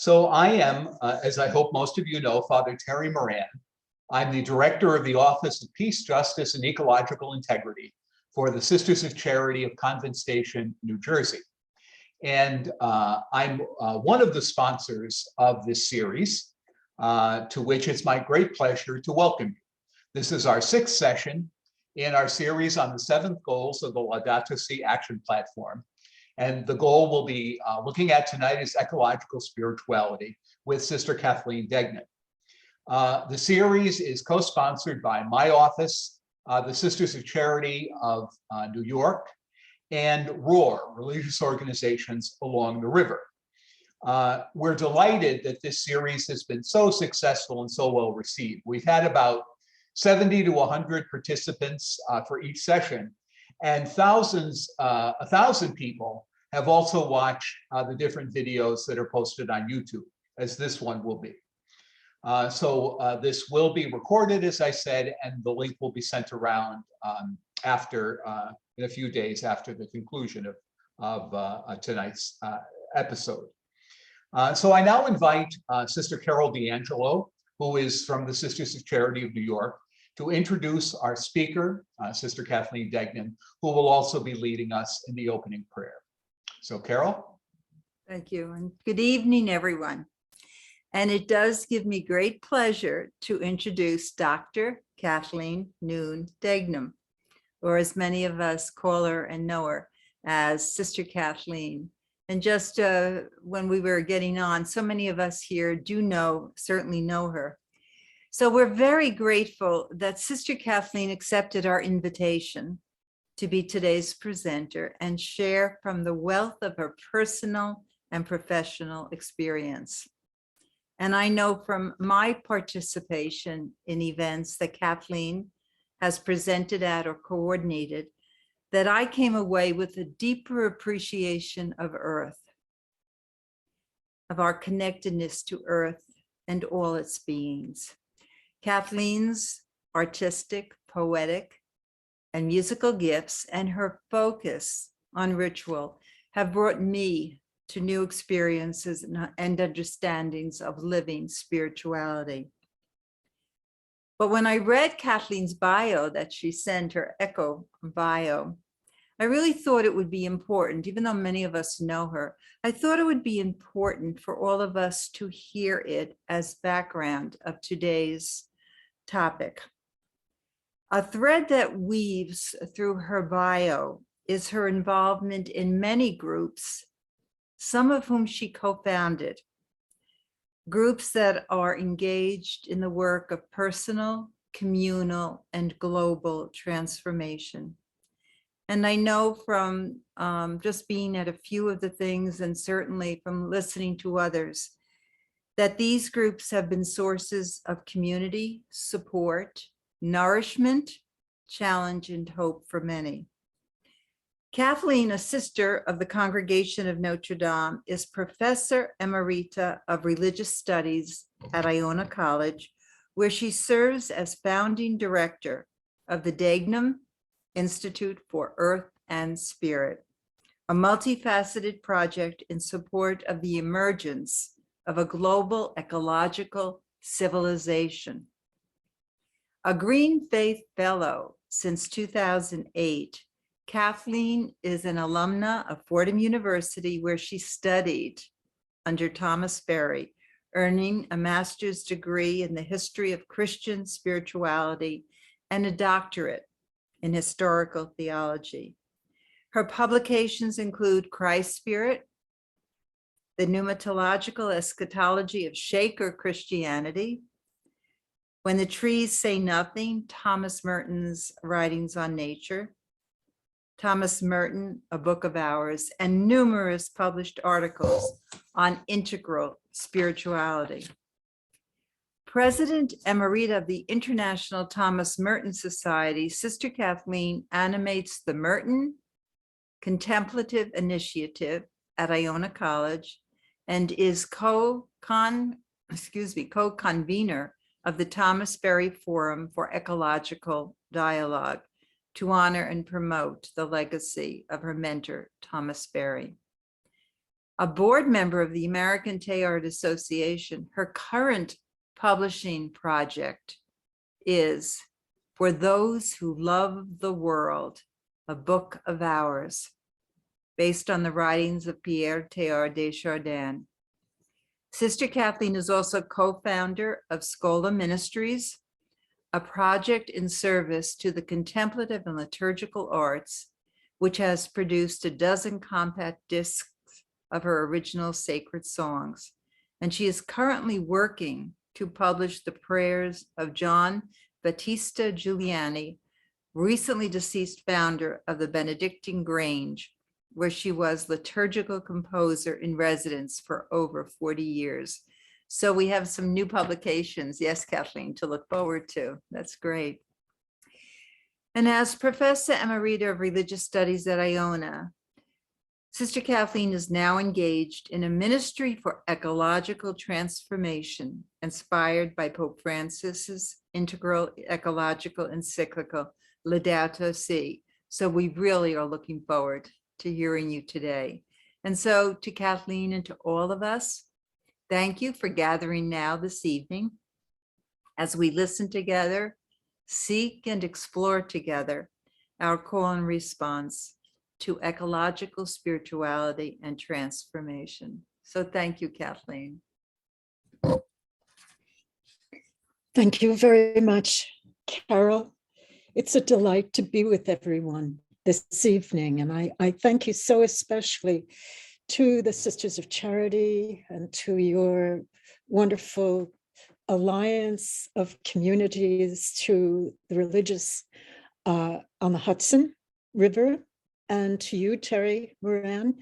So I am, as I hope most of you know, Father Terry Moran. I'm the director of the Office of Peace, Justice, and Ecological Integrity for the Sisters of Charity of Convent Station, New Jersey. And I'm one of the sponsors of this series, to which it's my great pleasure to welcome you. This is our 6th session in our series on the 7 goals of the Laudato Si Action Platform. And the goal we'll be looking at tonight is ecological spirituality with Sister Kathleen Deignan. The series is co-sponsored by my office, the Sisters of Charity of New York, and ROAR, religious organizations along the river. We're delighted that this series has been so successful and so well received. We've had about 70 to 100 participants for each session, and 1,000 people have also watched the different videos that are posted on YouTube, as this one will be. So this will be recorded, as I said, and the link will be sent around in a few days after the conclusion of tonight's episode. So I now invite Sister Carol D'Angelo, who is from the Sisters of Charity of New York, to introduce our speaker, Sister Kathleen Deignan, who will also be leading us in the opening prayer. So Carol? Thank you, and good evening, everyone. And it does give me great pleasure to introduce Dr. Kathleen Deignan, or as many of us call her and know her as Sister Kathleen. And just when we were getting on, so many of us here certainly know her. So we're very grateful that Sister Kathleen accepted our invitation to be today's presenter and share from the wealth of her personal and professional experience. And I know from my participation in events that Kathleen has presented at or coordinated, that I came away with a deeper appreciation of Earth, of our connectedness to Earth and all its beings. Kathleen's artistic, poetic, and musical gifts and her focus on ritual have brought me to new experiences and understandings of living spirituality. But when I read Kathleen's bio that she sent, her Echo bio, I really thought it would be important, even though many of us know her, I thought it would be important for all of us to hear it as background of today's topic. A thread that weaves through her bio is her involvement in many groups, some of whom she co-founded, groups that are engaged in the work of personal, communal, and global transformation. And I know from just being at a few of the things, and certainly from listening to others, that these groups have been sources of community, support, nourishment, challenge, and hope for many. Kathleen, a sister of the Congregation of Notre Dame, is Professor Emerita of Religious Studies at Iona College, where she serves as founding director of the Deignan Institute for Earth and Spirit, a multifaceted project in support of the emergence of a global ecological civilization. A Green Faith Fellow since 2008, Kathleen is an alumna of Fordham University, where she studied under Thomas Berry, earning a master's degree in the history of Christian spirituality and a doctorate in historical theology. Her publications include Christ Spirit, The Pneumatological Eschatology of Shaker Christianity, When the Trees Say Nothing, Thomas Merton's Writings on Nature, Thomas Merton, A Book of Hours, and numerous published articles on integral spirituality. President Emerita of the International Thomas Merton Society, Sister Kathleen animates the Merton Contemplative Initiative at Iona College and is co-convener of the Thomas Berry Forum for Ecological Dialogue to honor and promote the legacy of her mentor, Thomas Berry. a board member of the American Teilhard Association. Her current publishing project is For Those Who Love the World, a Book of Hours, based on the writings of Pierre Teilhard de Chardin. Sister Kathleen is also co-founder of Schola Ministries, a project in service to the contemplative and liturgical arts, which has produced a dozen compact discs of her original sacred songs. And she is currently working to publish the prayers of John Battista Giuliani, recently deceased founder of the Benedictine Grange, where she was liturgical composer in residence for over 40 years. So we have some new publications, yes, Kathleen, to look forward to. That's great. And as Professor Emerita of Religious Studies at Iona, Sister Kathleen is now engaged in a ministry for ecological transformation, inspired by Pope Francis's integral ecological encyclical, Laudato Si. So we really are looking forward to hearing you today. And so to Kathleen and to all of us, thank you for gathering now this evening as we listen together, seek and explore together our call and response to ecological spirituality and transformation. So thank you, Kathleen. Thank you very much, Carol. It's a delight to be with everyone this evening. And I thank you so especially to the Sisters of Charity and to your wonderful alliance of communities, to the religious on the Hudson River, and to you, Terry Moran.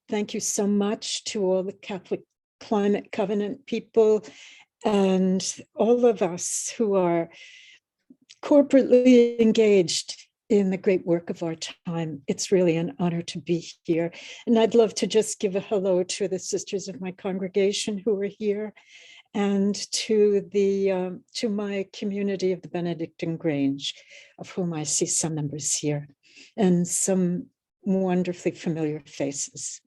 Thank you so much to all the Catholic Climate Covenant people and all of us who are corporately engaged in the great work of our time. It's really an honor to be here. And I'd love to just give a hello to the sisters of my congregation who are here, and to my community of the Benedictine Grange, of whom I see some members here, and some wonderfully familiar faces.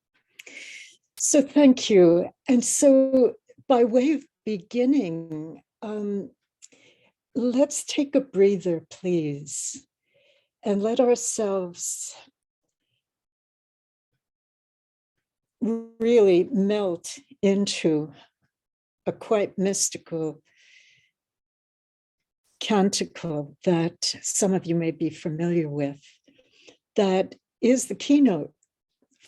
So thank you. And so by way of beginning, let's take a breather, please, and let ourselves really melt into a quite mystical canticle that some of you may be familiar with, that is the keynote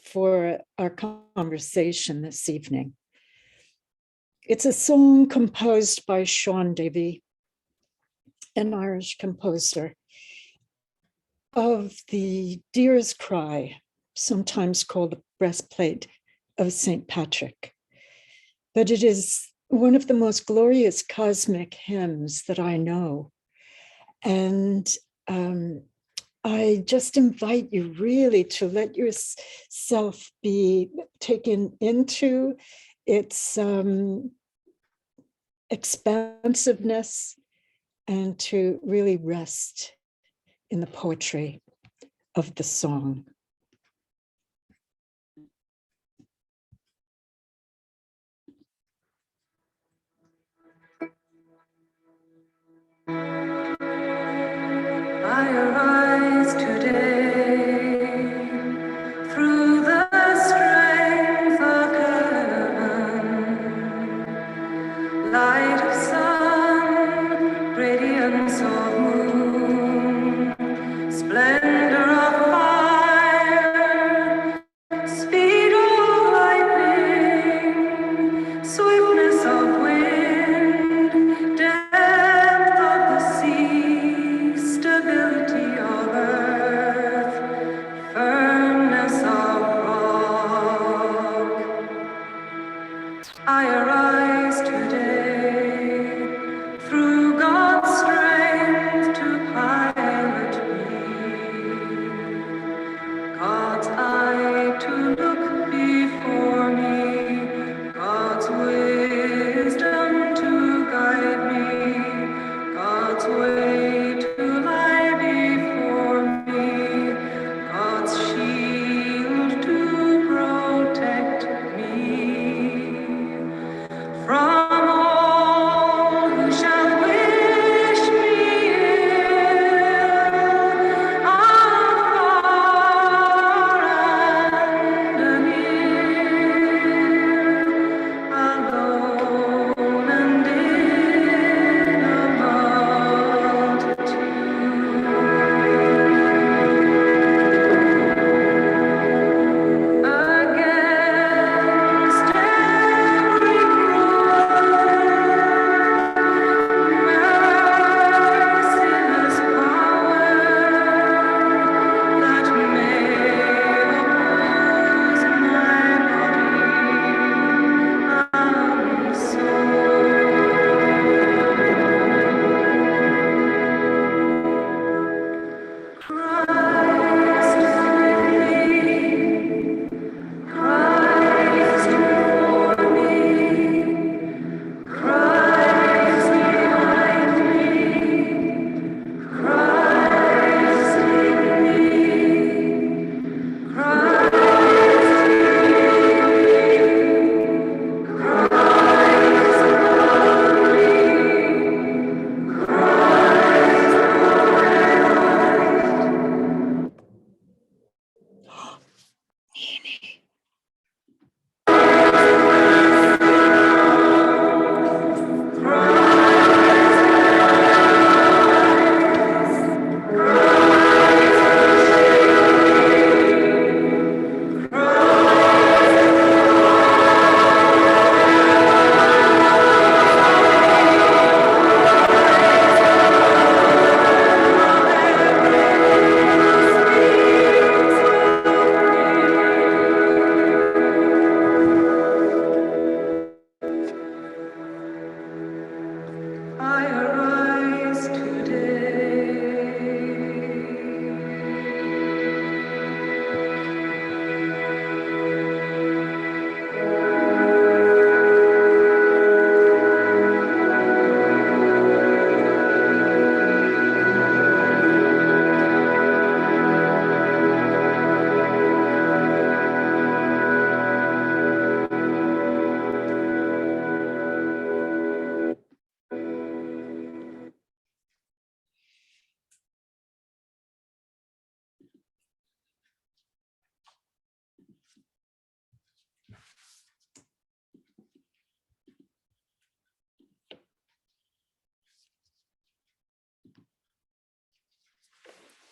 for our conversation this evening. It's a song composed by Sean Davey, an Irish composer, of the Deer's Cry, sometimes called the breastplate of St. Patrick. But it is one of the most glorious cosmic hymns that I know. And I just invite you really to let yourself be taken into its expansiveness, and to really rest in the poetry of the song. I arise today through the strength of heaven, light of sun, radiance of moon, splendor of fire, speed of lightning, swiftness of wind, depth of the sea, stability of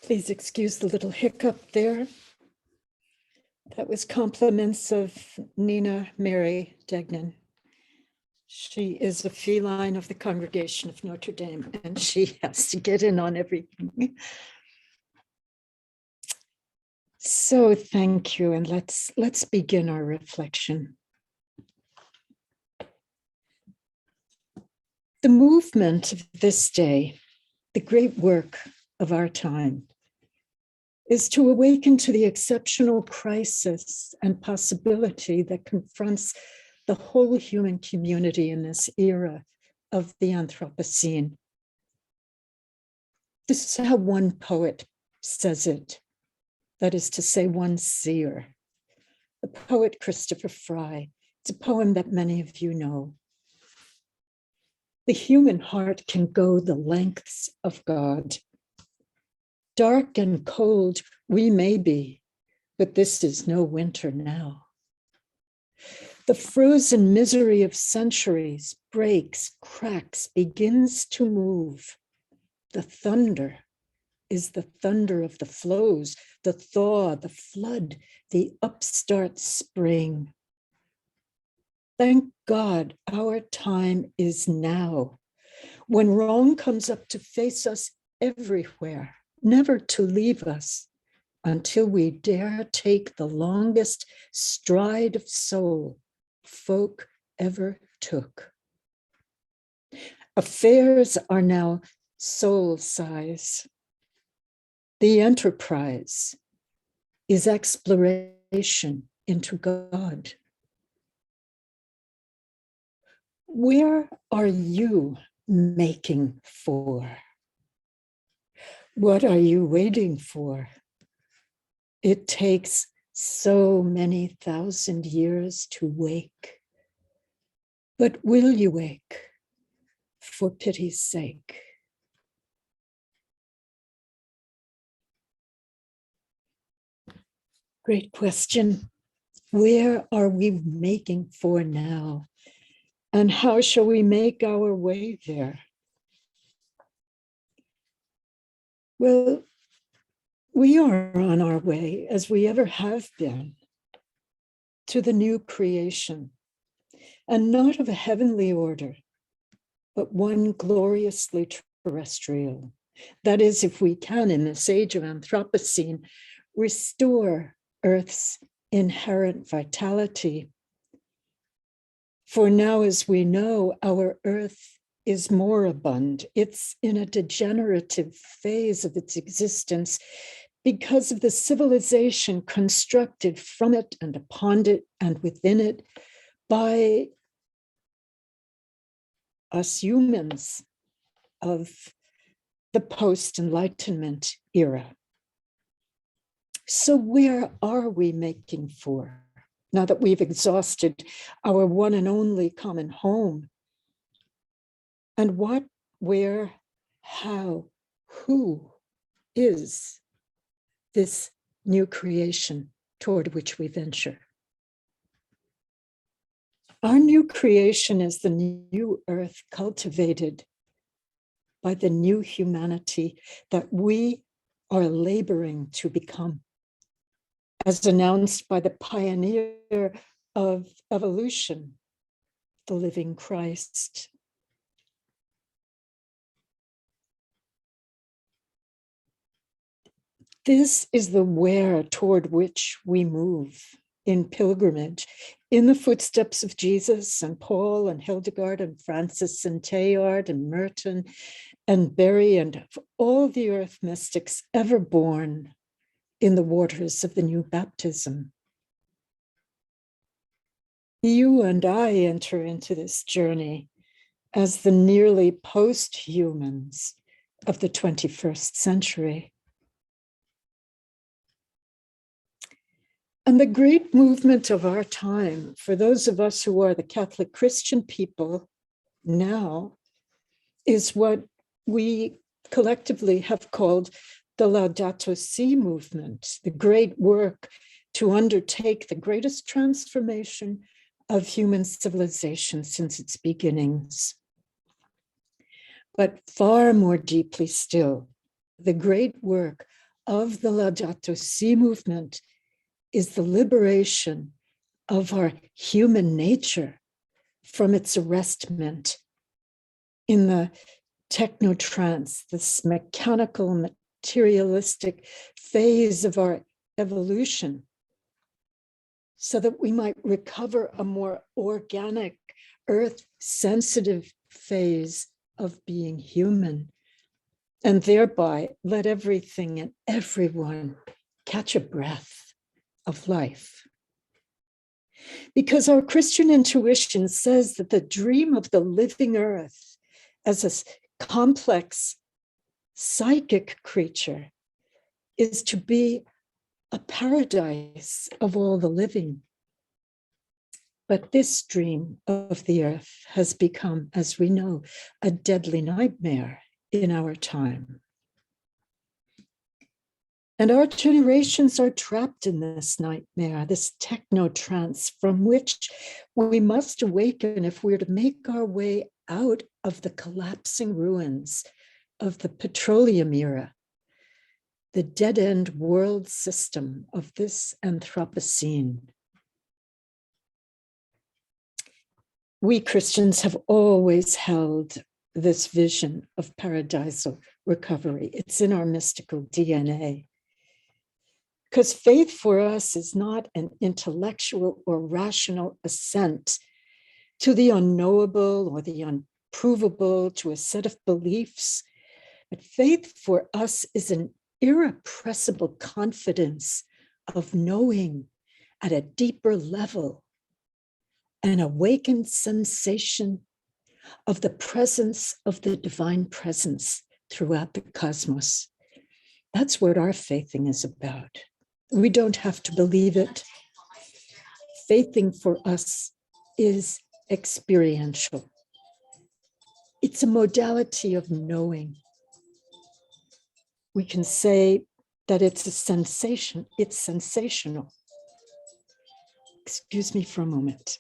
Please excuse the little hiccup there. That was compliments of Nina Mary Deignan. She is a feline of the Congregation of Notre Dame, and she has to get in on everything. So thank you, and let's begin our reflection. The movement of this day, the great work of our time, is to awaken to the exceptional crisis and possibility that confronts the whole human community in this era of the Anthropocene. This is how one poet says it, that is to say, one seer, the poet Christopher Fry. It's a poem that many of you know. The human heart can go the lengths of God. Dark and cold we may be, but this is no winter now. The frozen misery of centuries breaks, cracks, begins to move. The thunder is the thunder of the flows, the thaw, the flood, the upstart spring. Thank God our time is now, when wrong comes up to face us everywhere, never to leave us until we dare take the longest stride of soul folk ever took. Affairs are now soul size. The enterprise is exploration into God. Where are you making for? What are you waiting for? It takes so many thousand years to wake. But will you wake for pity's sake? Great question. Where are we making for now? And how shall we make our way there? Well, we are on our way, as we ever have been, to the new creation, and not of a heavenly order, but one gloriously terrestrial. That is, if we can, in this age of Anthropocene, restore Earth's inherent vitality. For now, as we know, our Earth is moribund. It's in a degenerative phase of its existence because of the civilization constructed from it and upon it and within it by us humans of the post-Enlightenment era. So where are we making for, now that we've exhausted our one and only common home? And what, where, how, who is this new creation toward which we venture? Our new creation is the new earth cultivated by the new humanity that we are laboring to become, as announced by the pioneer of evolution, the living Christ. This is the where toward which we move in pilgrimage, in the footsteps of Jesus and Paul and Hildegard and Francis and Teilhard and Merton and Berry and all the earth mystics ever born in the waters of the new baptism. You and I enter into this journey as the nearly post-humans of the 21st century. And the great movement of our time, for those of us who are the Catholic Christian people now, is what we collectively have called the Laudato Si movement, the great work to undertake the greatest transformation of human civilization since its beginnings. But far more deeply still, the great work of the Laudato Si movement is the liberation of our human nature from its arrestment in the technotrance, this mechanical, materialistic phase of our evolution, so that we might recover a more organic, earth-sensitive phase of being human, and thereby let everything and everyone catch a breath of life. Because our Christian intuition says that the dream of the living earth as a complex psychic creature is to be a paradise of all the living. But this dream of the earth has become, as we know, a deadly nightmare in our time. And our generations are trapped in this nightmare, this techno-trance from which we must awaken if we're to make our way out of the collapsing ruins of the petroleum era, the dead-end world system of this Anthropocene. We Christians have always held this vision of paradisal recovery. It's in our mystical DNA. Because faith for us is not an intellectual or rational assent to the unknowable or the unprovable, to a set of beliefs. But faith for us is an irrepressible confidence of knowing at a deeper level, an awakened sensation of the presence of the divine presence throughout the cosmos. That's what our faithing is about. We don't have to believe it. Faithing for us is experiential. It's a modality of knowing. We can say that it's a sensation, it's sensational. Excuse me for a moment.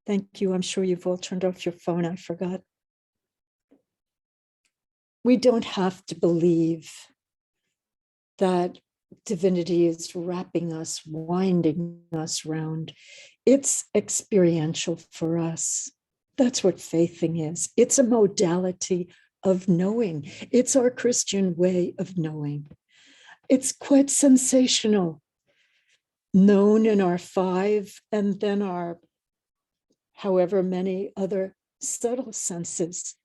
Thank you. I'm sure you've all turned off your phone. I forgot. We don't have to believe that divinity is wrapping us, winding us round. It's experiential for us. That's what faithing is. It's a modality of knowing. It's our Christian way of knowing. It's quite sensational, known in our 5 and then our however many other subtle senses.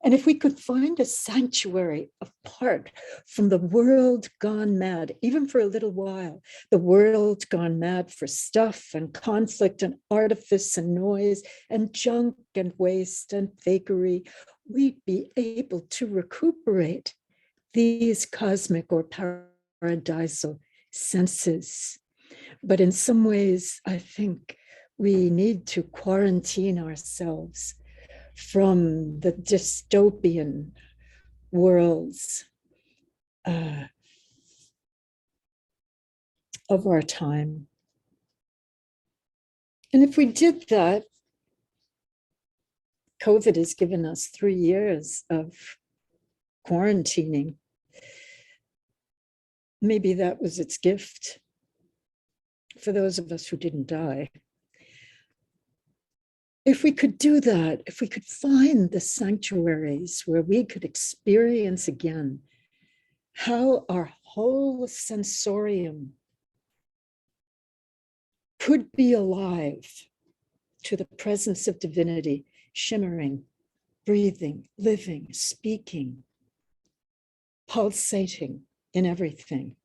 And if we could find a sanctuary apart from the world gone mad, even for a little while, the world gone mad for stuff and conflict and artifice and noise and junk and waste and fakery, we'd be able to recuperate these cosmic or paradisal senses. But in some ways, I think we need to quarantine ourselves from the dystopian worlds of our time. And if we did that, COVID has given us 3 years of quarantining. Maybe that was its gift for those of us who didn't die. If we could do that, if we could find the sanctuaries where we could experience again how our whole sensorium could be alive to the presence of divinity, shimmering, breathing, living, speaking, pulsating in everything,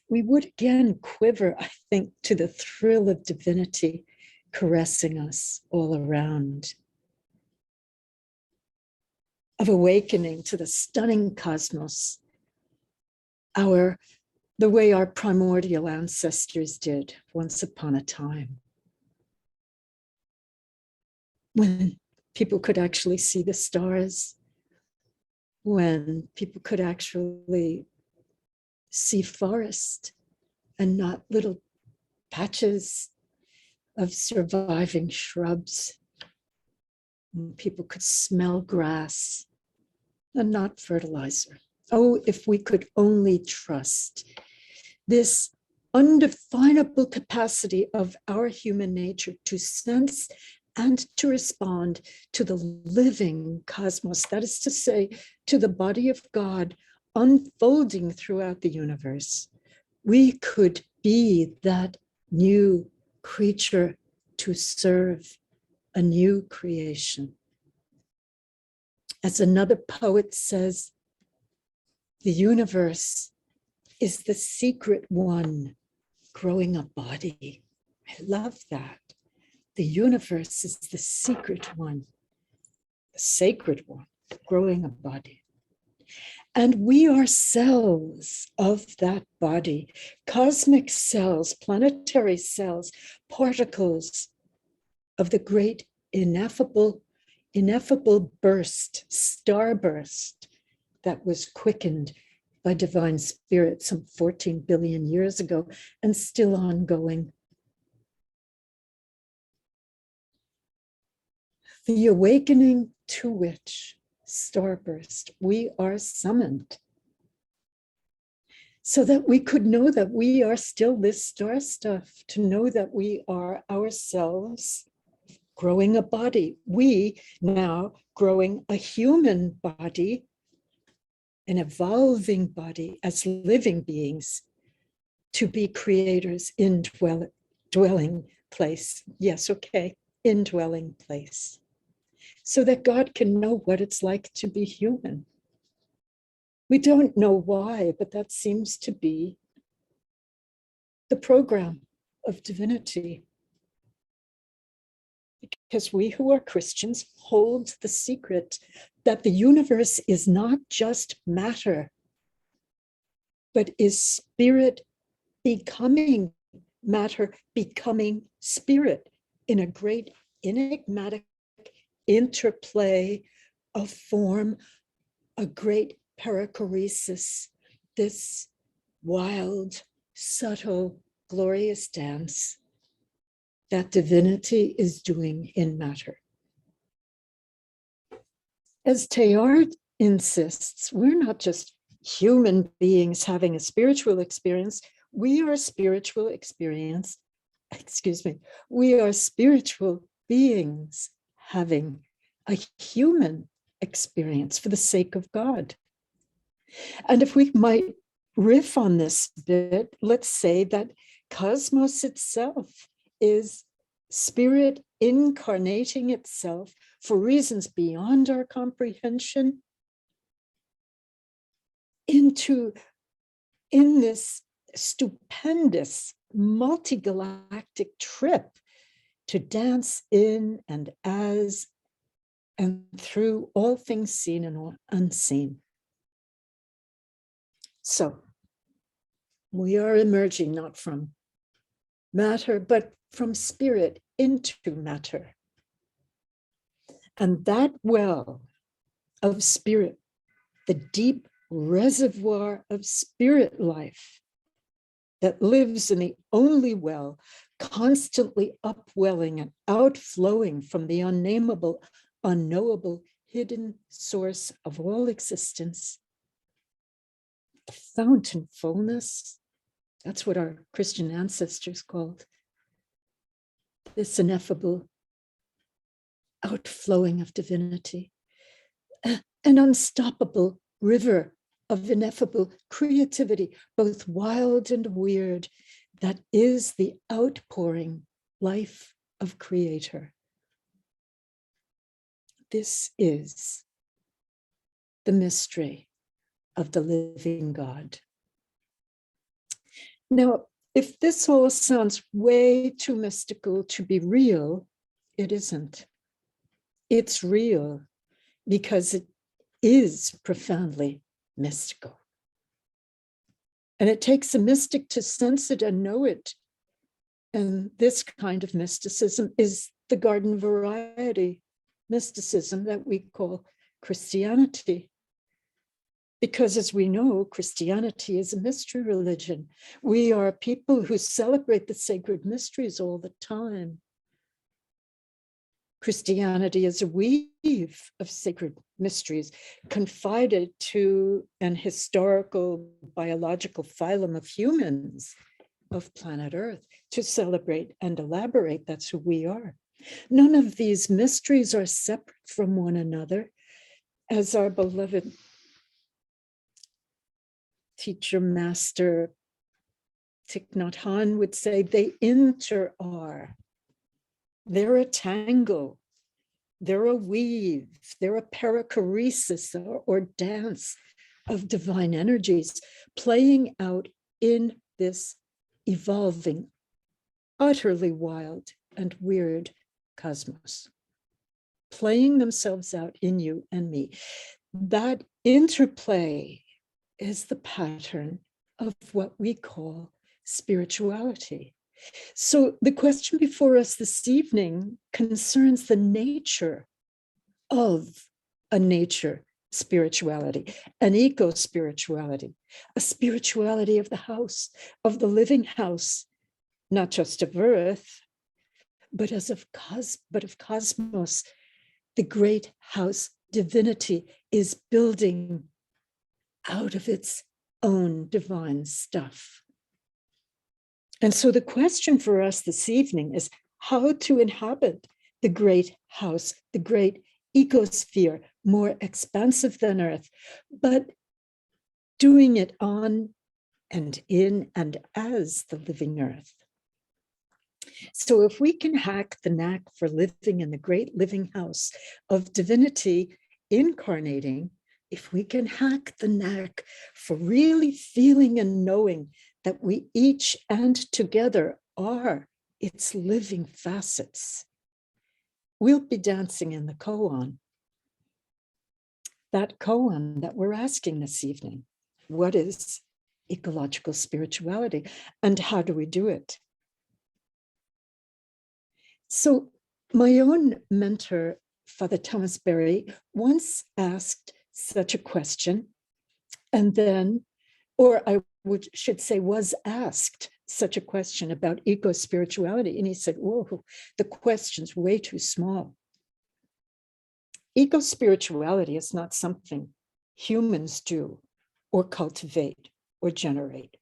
we would again quiver, I think, to the thrill of divinity caressing us all around, of awakening to the stunning cosmos, the way our primordial ancestors did once upon a time, when people could actually see the stars, when people could actually see forest and not little patches of surviving shrubs And people could smell grass and not fertilizer. Oh, if we could only trust this undefinable capacity of our human nature to sense and to respond to the living cosmos, that is to say, to the body of God unfolding throughout the universe, we could be that new creature to serve a new creation. As another poet says, the universe is the secret one growing a body. I love that. The universe is the secret one, the sacred one, growing a body. And we are cells of that body, cosmic cells, planetary cells, particles of the great ineffable burst, starburst that was quickened by divine spirit some 14 billion years ago and still ongoing. The awakening to which starburst we are summoned, so that we could know that we are still this star stuff, to know that we are ourselves growing a body. We now growing a human body, an evolving body as living beings, to be creators in dwelling place. Yes, okay, indwelling place. So that God can know what it's like to be human. We don't know why, but that seems to be the program of divinity. Because we who are Christians hold the secret that the universe is not just matter, but is spirit becoming matter, becoming spirit in a great enigmatic interplay of form, a great perichoresis, this wild, subtle, glorious dance that divinity is doing in matter. As Teilhard insists, we're not just human beings having a spiritual experience, we are spiritual experience, we are spiritual beings having a human experience for the sake of God. And if we might riff on this bit, let's say that cosmos itself is spirit incarnating itself for reasons beyond our comprehension in this stupendous multi-galactic trip to dance in and as and through all things seen and all unseen. So we are emerging not from matter, but from spirit into matter. And that well of spirit, the deep reservoir of spirit life that lives in the only well, constantly upwelling and outflowing from the unnameable, unknowable, hidden source of all existence. The fountain fullness, that's what our Christian ancestors called this ineffable outflowing of divinity, an unstoppable river of ineffable creativity, both wild and weird, that is the outpouring life of Creator. This is the mystery of the living God. Now, if this all sounds way too mystical to be real, it isn't. It's real because it is profoundly mystical. And it takes a mystic to sense it and know it. And this kind of mysticism is the garden variety mysticism that we call Christianity. Because as we know, Christianity is a mystery religion. We are people who celebrate the sacred mysteries all the time. Christianity is a weave of sacred mysteries confided to an historical, biological phylum of humans of planet Earth to celebrate and elaborate. That's who we are. None of these mysteries are separate from one another, as our beloved teacher, master Thich Nhat Hanh would say, they inter-are. They're a tangle, they're a weave, they're a perichoresis or dance of divine energies playing out in this evolving, utterly wild and weird cosmos, playing themselves out in you and me. That interplay is the pattern of what we call spirituality. So the question before us this evening concerns the nature of a nature spirituality, an eco-spirituality, a spirituality of the house, of the living house, not just of Earth, but of cosmos. The great house divinity is building out of its own divine stuff. And so the question for us this evening is how to inhabit the great house, the great ecosphere, more expansive than Earth, but doing it on and in and as the living Earth. So if we can hack the knack for living in the great living house of divinity incarnating, if we can hack the knack for really feeling and knowing that we each and together are its living facets, we'll be dancing in the koan. That koan that we're asking this evening. What is ecological spirituality and how do we do it? So my own mentor, Father Thomas Berry, once asked such a question, and then, or I should say, was asked such a question about eco-spirituality. And he said, whoa, the question's way too small. Eco-spirituality is not something humans do or cultivate or generate.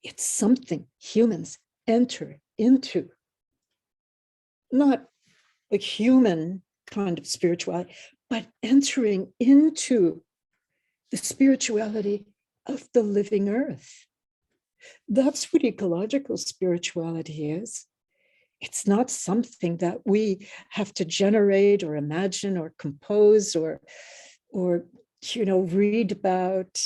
It's something humans enter into. Not a human kind of spirituality, but entering into the spirituality of the living earth. That's what ecological spirituality is. It's not something that we have to generate or imagine or compose or read about.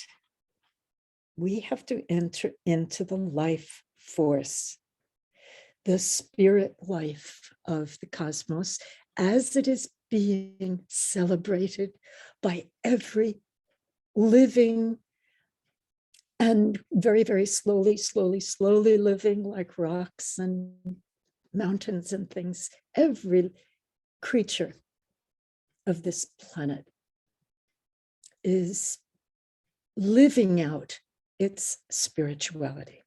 We have to enter into the life force, the spirit life of the cosmos as it is being celebrated by every living and very, very slowly living, like rocks and mountains and things. Every creature of this planet is living out its spirituality.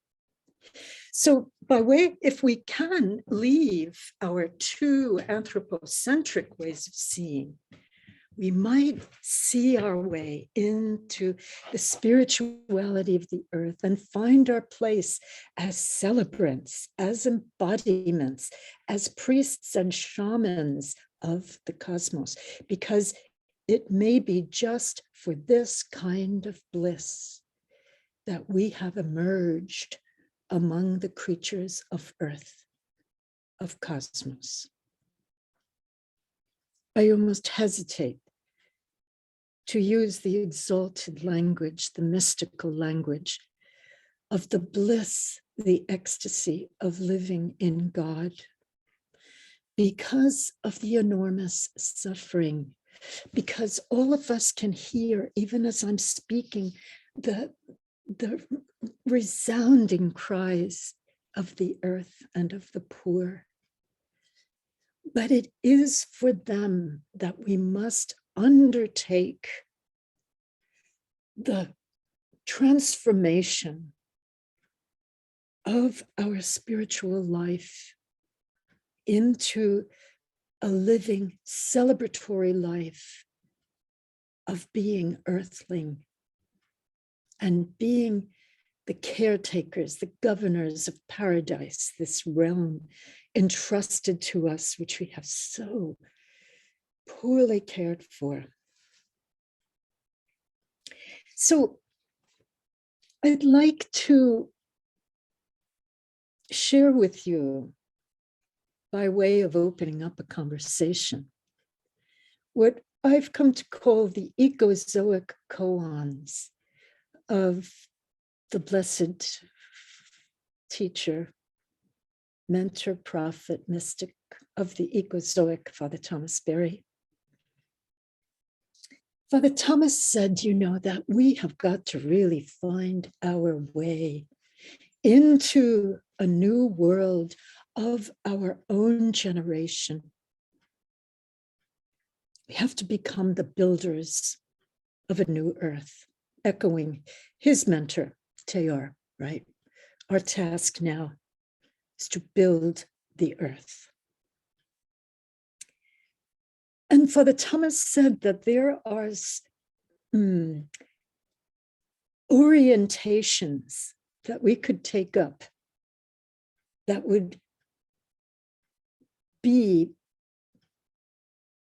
So by way, if we can leave our two anthropocentric ways of seeing, we might see our way into the spirituality of the earth and find our place as celebrants, as embodiments, as priests and shamans of the cosmos, because it may be just for this kind of bliss that we have emerged among the creatures of earth, of cosmos. I almost hesitate to use the exalted language, the mystical language of the bliss, the ecstasy of living in God, because of the enormous suffering, because all of us can hear, even as I'm speaking, the resounding cries of the earth and of the poor. But it is for them that we must undertake the transformation of our spiritual life into a living, celebratory life of being earthling and being the caretakers, the governors of paradise, this realm entrusted to us, which we have so poorly cared for. So I'd like to share with you, by way of opening up a conversation, what I've come to call the ecozoic koans of the blessed teacher, mentor, prophet, mystic of the ecozoic, Father Thomas Berry. Father Thomas said, you know, that we have got to really find our way into a new world of our own generation. We have to become the builders of a new earth, echoing his mentor, Teilhard, right? Our task now is to build the earth. And Father Thomas said that there are orientations that we could take up that would be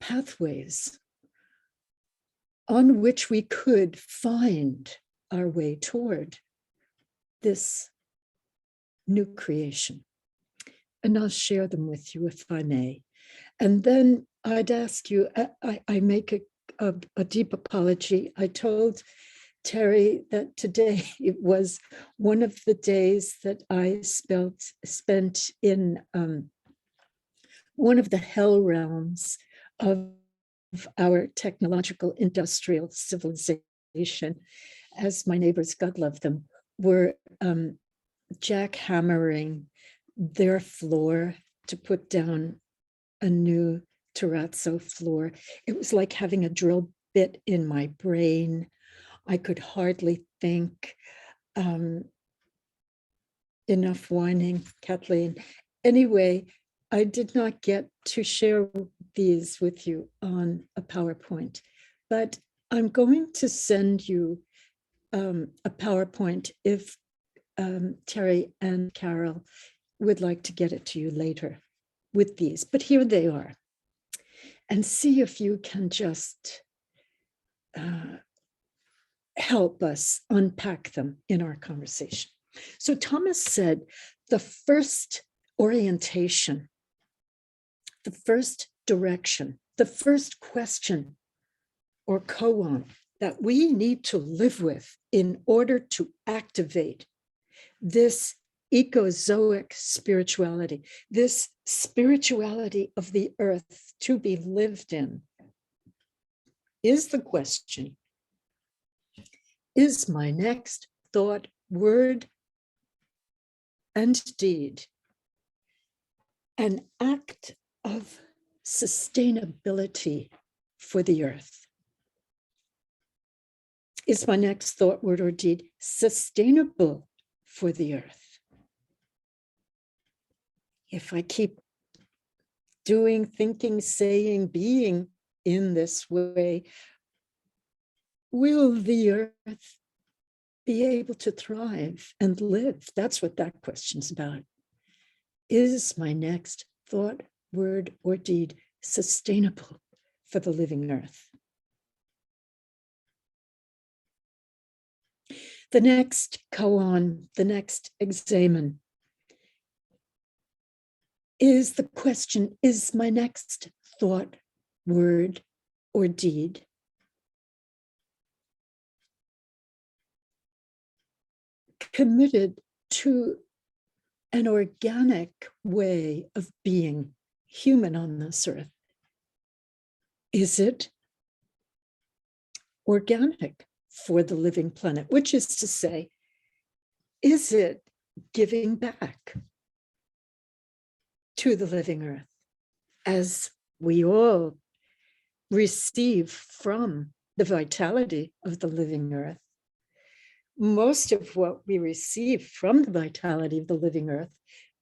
pathways on which we could find our way toward this new creation. And I'll share them with you if I may. And then I'd ask you, I make a deep apology. I told Terry that today it was one of the days that I spent in one of the hell realms of our technological industrial civilization, as my neighbors, God love them, were jackhammering their floor to put down a new terrazzo floor. It was like having a drill bit in my brain. I could hardly think. Enough whining, Kathleen. Anyway, I did not get to share these with you on a PowerPoint, but I'm going to send you a PowerPoint if Terry and Carol would like to get it to you later with these, but here they are. And see if you can just help us unpack them in our conversation. So Thomas said the first orientation, the first direction, the first question or koan that we need to live with in order to activate this ecozoic spirituality, this spirituality of the earth to be lived in, is the question, is my next thought, word, and deed an act of sustainability for the earth? Is my next thought, word, or deed sustainable for the earth? If I keep doing, thinking, saying, being in this way, will the earth be able to thrive and live? That's what that question's about. Is my next thought, word, or deed sustainable for the living earth? The next koan, the next examen, is the question, is my next thought, word, or deed committed to an organic way of being human on this earth? Is it organic for the living planet? Which is to say, is it giving back to the living earth as we all receive from the vitality of the living earth? Most of what we receive from the vitality of the living earth,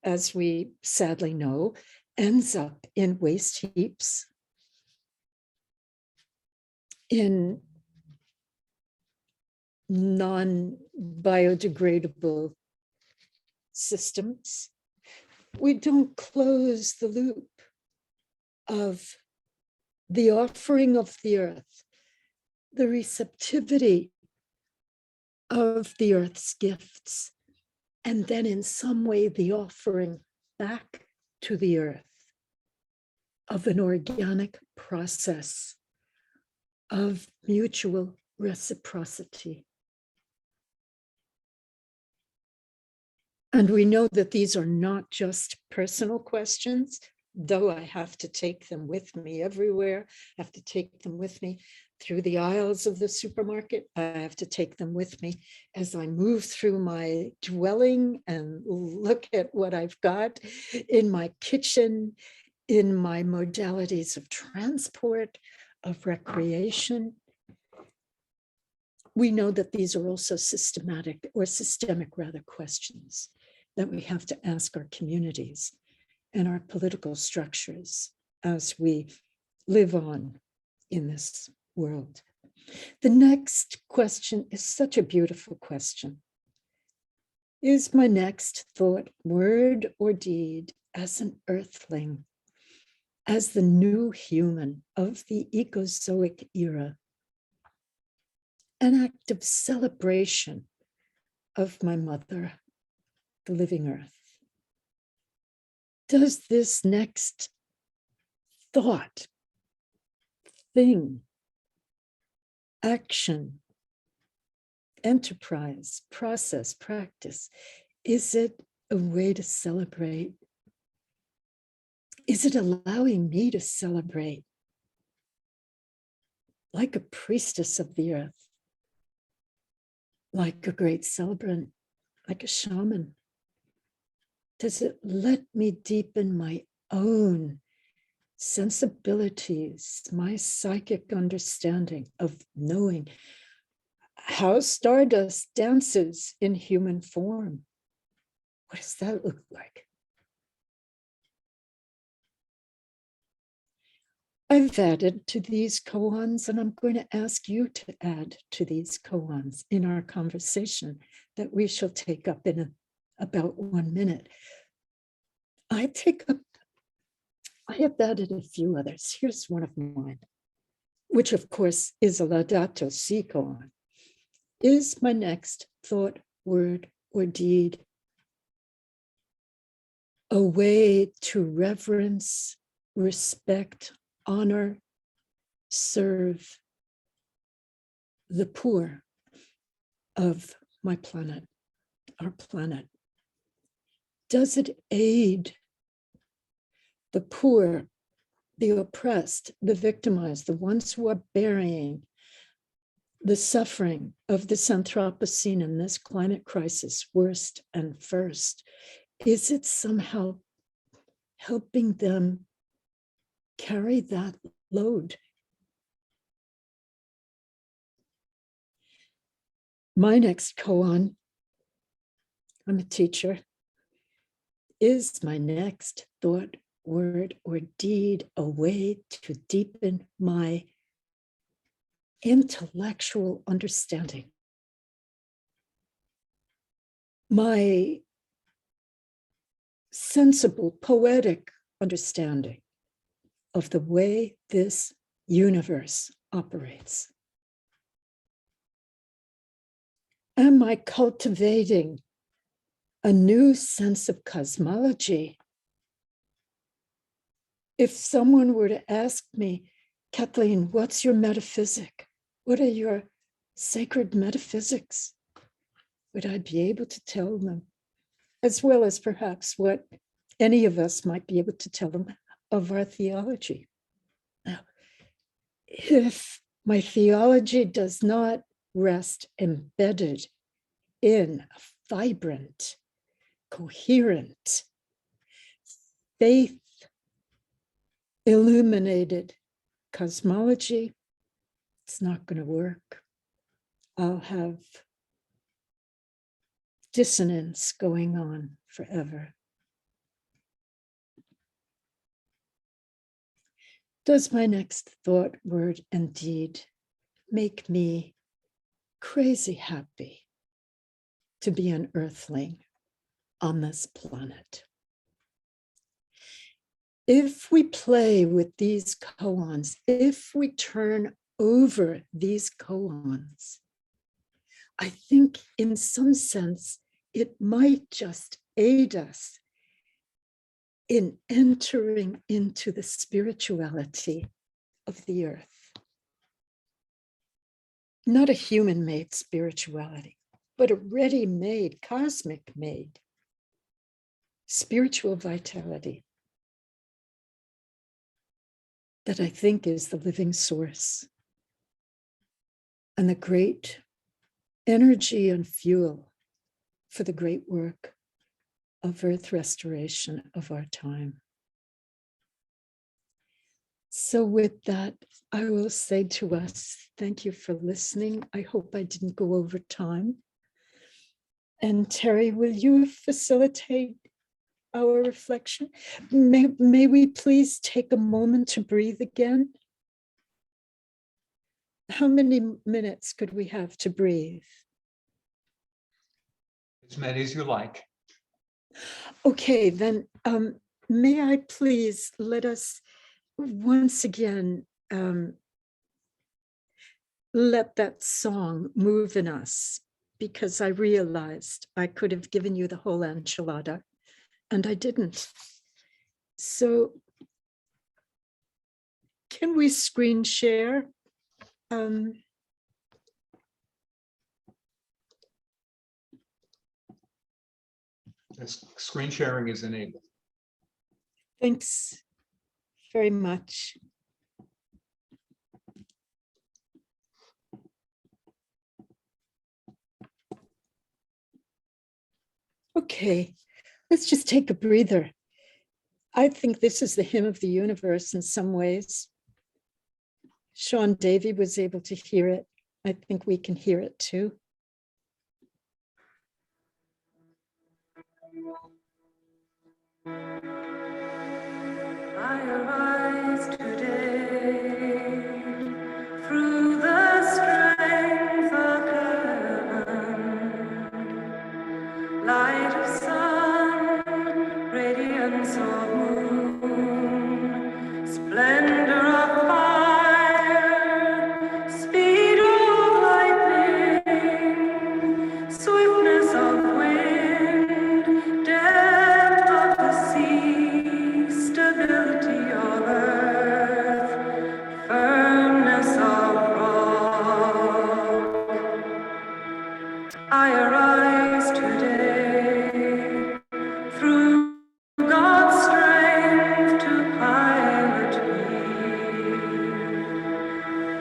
as we sadly know, ends up in waste heaps, in non-biodegradable systems. We don't close the loop of the offering of the earth, the receptivity of the earth's gifts, and then in some way the offering back to the earth of an organic process of mutual reciprocity. And we know that these are not just personal questions, though I have to take them with me everywhere. I have to take them with me through the aisles of the supermarket. I have to take them with me as I move through my dwelling and look at what I've got in my kitchen, in my modalities of transport, of recreation. We know that these are also systemic questions that we have to ask our communities and our political structures as we live on in this world. The next question is such a beautiful question. Is my next thought, word, or deed as an earthling, as the new human of the Ecozoic era, an act of celebration of my mother, the living earth? Does this next thought, thing, action, enterprise, process, practice, is it a way to celebrate? Is it allowing me to celebrate like a priestess of the earth, like a great celebrant, like a shaman? Does it let me deepen my own sensibilities, my psychic understanding of knowing how stardust dances in human form? What does that look like? I've added to these koans, and I'm going to ask you to add to these koans in our conversation that we shall take up in about 1 minute. I have added a few others. Here's one of mine, which of course is a Laudato Si koan. Is my next thought, word, or deed a way to reverence, respect, honor, serve the poor of my planet, our planet? Does it aid the poor, the oppressed, the victimized, the ones who are burying the suffering of this Anthropocene and this climate crisis worst and first? Is it somehow helping them carry that load? My next koan, I'm a teacher, is my next thought, word, or deed a way to deepen my intellectual understanding, my sensible, poetic understanding of the way this universe operates? Am I cultivating a new sense of cosmology? If someone were to ask me, Kathleen, what's your metaphysic? What are your sacred metaphysics? Would I be able to tell them, as well as perhaps what any of us might be able to tell them of our theology? Now, if my theology does not rest embedded in a vibrant, coherent, faith illuminated cosmology, it's not going to work. I'll have dissonance going on forever. Does my next thought, word, and deed make me crazy happy to be an earthling on this planet? If we play with these koans, if we turn over these koans, I think in some sense it might just aid us in entering into the spirituality of the earth. Not a human-made spirituality, but a ready-made, cosmic-made spiritual vitality that I think is the living source and the great energy and fuel for the great work of earth restoration of our time. So with that, I will say to us, thank you for listening. I hope I didn't go over time. And Terry, will you facilitate our reflection? May we please take a moment to breathe again? How many minutes could we have to breathe? As many as you like. Okay, then may I please let us once again let that song move in us, because I realized I could have given you the whole enchilada and I didn't. So can we screen share? This screen sharing is enabled. Thanks very much. Okay, let's just take a breather. I think this is the hymn of the universe in some ways. Sean Davey was able to hear it. I think we can hear it too. I arise today through the strength of heaven, light of sun, radiance of moon, splendor of fire, speed of lightning, swiftness of wind, depth of the sea, stability of earth, firmness of rock. I arise today through God's strength to pilot me,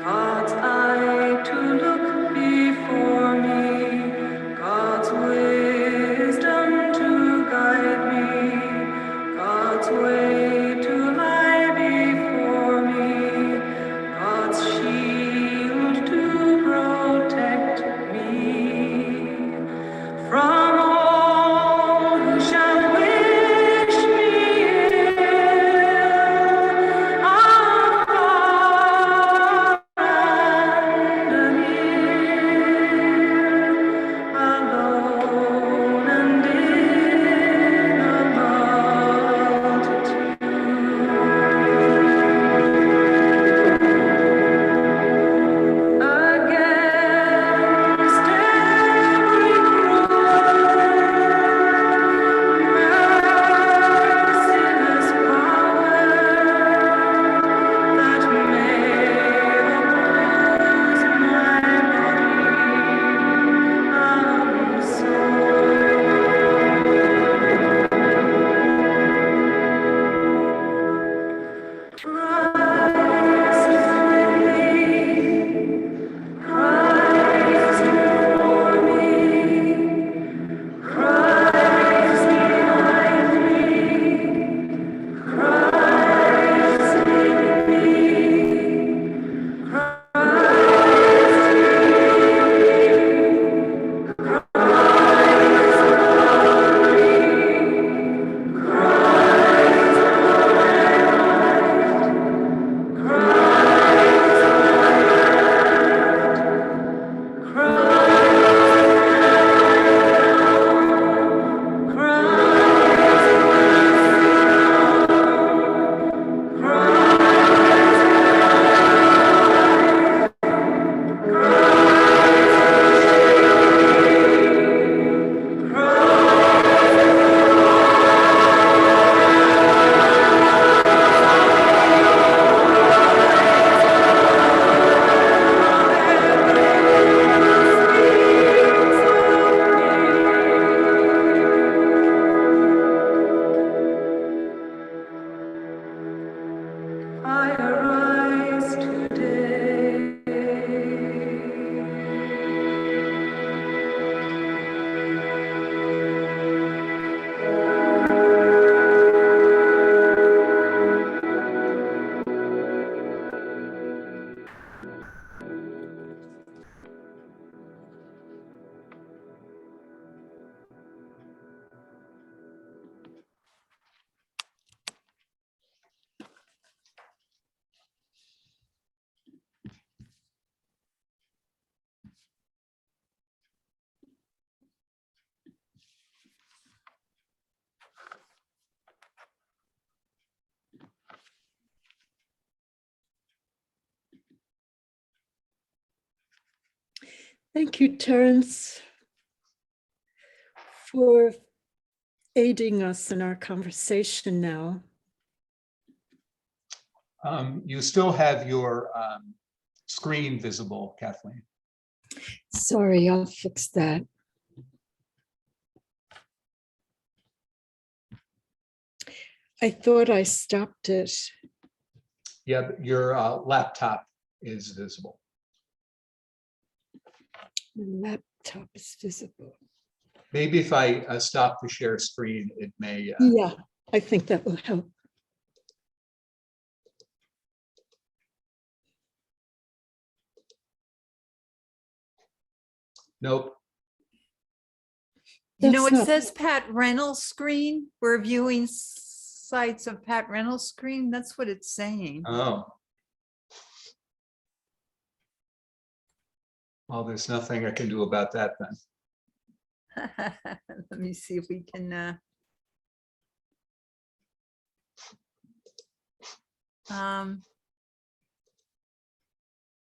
God's eye to look before me, God's wisdom to guide me, God's way to lie before me, God's shield to protect me from all Thank you, Terence, for aiding us in our conversation now. You still have your screen visible, Kathleen. Sorry, I'll fix that. I thought I stopped it. Yeah, but your laptop is visible. The laptop is visible. Maybe if I stop the share screen, it may. Yeah, I think that will help. Nope. You know, That's it not- says Pat Reynolds screen. We're viewing sites of Pat Reynolds screen. That's what it's saying. Oh. Well, there's nothing I can do about that then. Let me see if we can.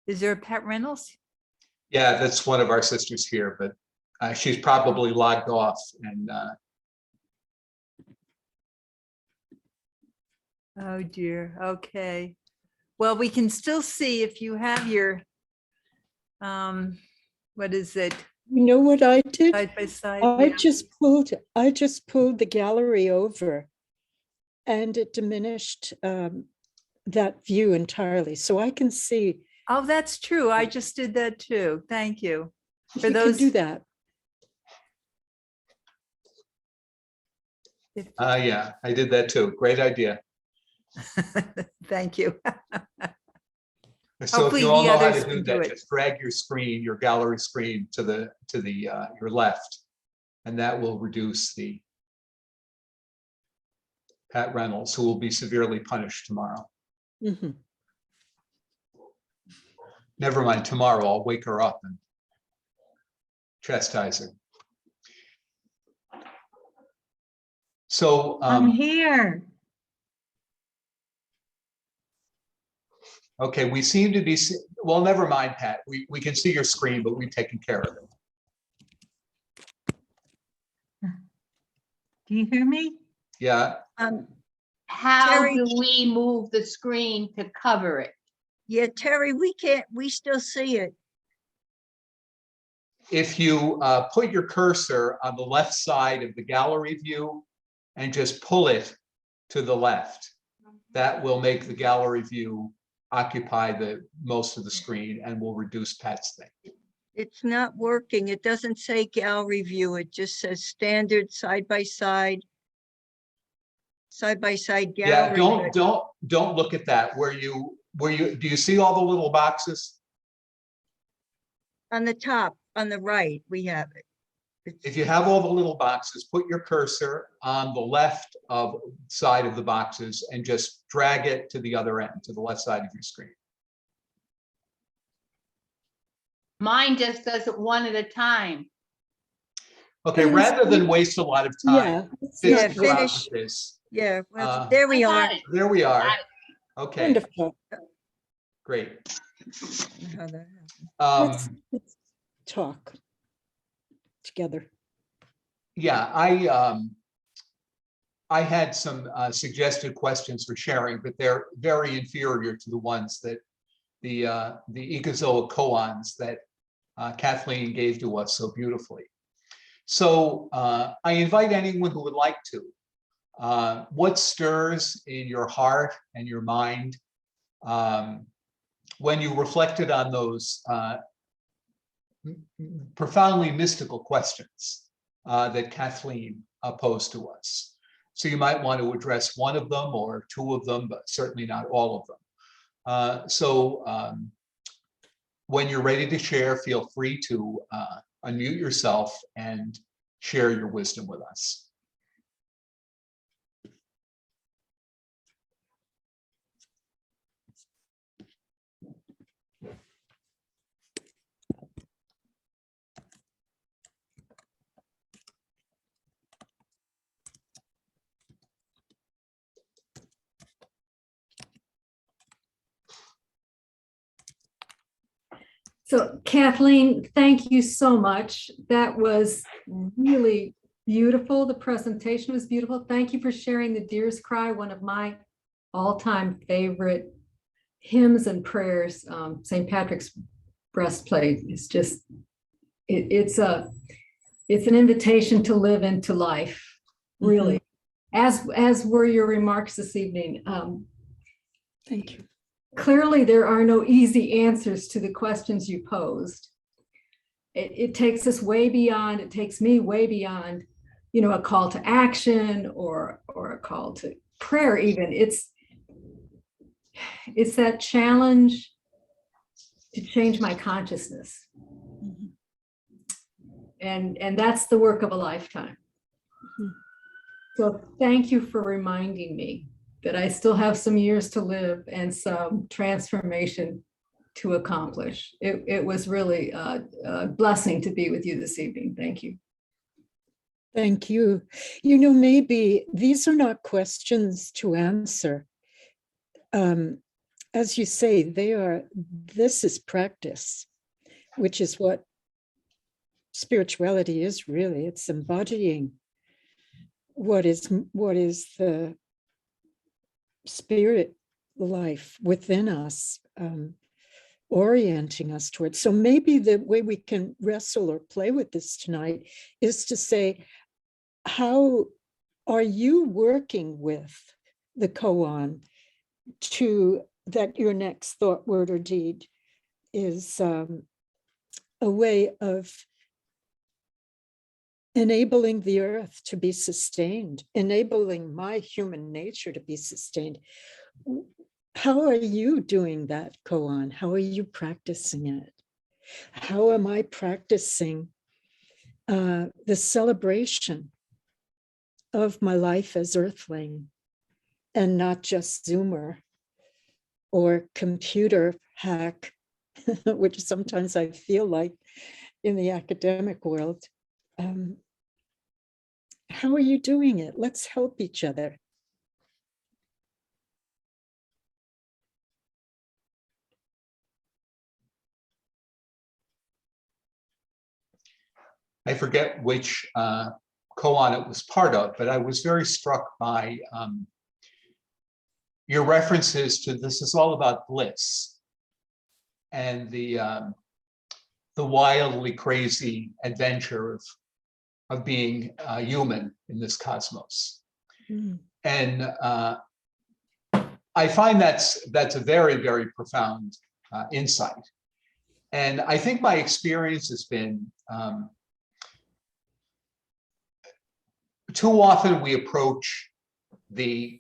Is there a Pat Reynolds? Yeah, that's one of our sisters here, but she's probably logged off and Oh dear. Okay. Well, we can still see if you have your, what is it? You know what I did? Side by side. I Yeah. just pulled the gallery over and it diminished that view entirely. So I can see. Oh, that's true. I just did that too. Thank you. If For you can those- do that. yeah, I did that too. Great idea. Thank you. So Hopefully if you all the know how others to can do do that, it. just drag your screen, your gallery screen to the your left, and that will reduce the Pat Reynolds, who will be severely punished tomorrow. Mhm. Never mind, tomorrow I'll wake her up and chastise her. So I'm here. okay, we seem to be, well, never mind, Pat. We can see your screen, but we've taken care of it. Do you hear me? Yeah, How Terry- do we move the screen to cover it? Yeah, Terry, we still see it. if you put your cursor on the left side of the gallery view and just pull it to the left, that will make the gallery view occupy the most of the screen and will reduce Pat's thing. It's not working. It doesn't say gallery view. It just says standard side by side gallery. Yeah, don't look at that. Where you do you see all the little boxes? On the top, on the right, we have it. If you have all the little boxes, put your cursor on the left of side of the boxes and just drag it to the other end, to the left side of your screen. Mine just does it one at a time. Okay, rather than waste a lot of Yeah. time, Yeah, finish the job finish. with this. Yeah, well, Uh, there we I are. got it. There we are. Got it. Okay, Wonderful. great. How that happened. Let's talk together. Yeah, I had some suggested questions for sharing, but they're very inferior to the ones that the ecozoic koans that Kathleen gave to us so beautifully. So I invite anyone who would like to. What stirs in your heart and your mind when you reflected on those profoundly mystical questions that Kathleen posed to us? So you might want to address one of them or two of them, but certainly not all of them. So when you're ready to share, feel free to unmute yourself and share your wisdom with us. So Kathleen, thank you so much. That was really beautiful. The presentation was beautiful. Thank you for sharing the Deer's Cry, one of my all-time favorite hymns and prayers. St. Patrick's breastplate is just, it's an invitation to live into life, really. As were your remarks this evening. Thank you. Clearly, there are no easy answers to the questions you posed. It takes us way beyond, it takes me way beyond, a call to action or a call to prayer even. It's that challenge to change my consciousness. And that's the work of a lifetime. So thank you for reminding me that I still have some years to live and some transformation to accomplish. It was really a blessing to be with you this evening. Thank you. Thank you. Maybe these are not questions to answer. As you say, this is practice, which is what spirituality is really. It's embodying what is the spirit life within us, orienting us towards. So maybe the way we can wrestle or play with this tonight is to say, how are you working with the koan to that your next thought, word, or deed is a way of enabling the earth to be sustained, enabling my human nature to be sustained. How are you doing that, koan? How are you practicing it? How am I practicing the celebration of my life as earthling and not just Zoomer or computer hack, which sometimes I feel like in the academic world? How are you doing it? Let's help each other. I forget which koan it was part of, but I was very struck by your references to this is all about bliss and the wildly crazy adventure of being human in this cosmos. And I find that's a very, very profound insight. And I think my experience has been too often we approach the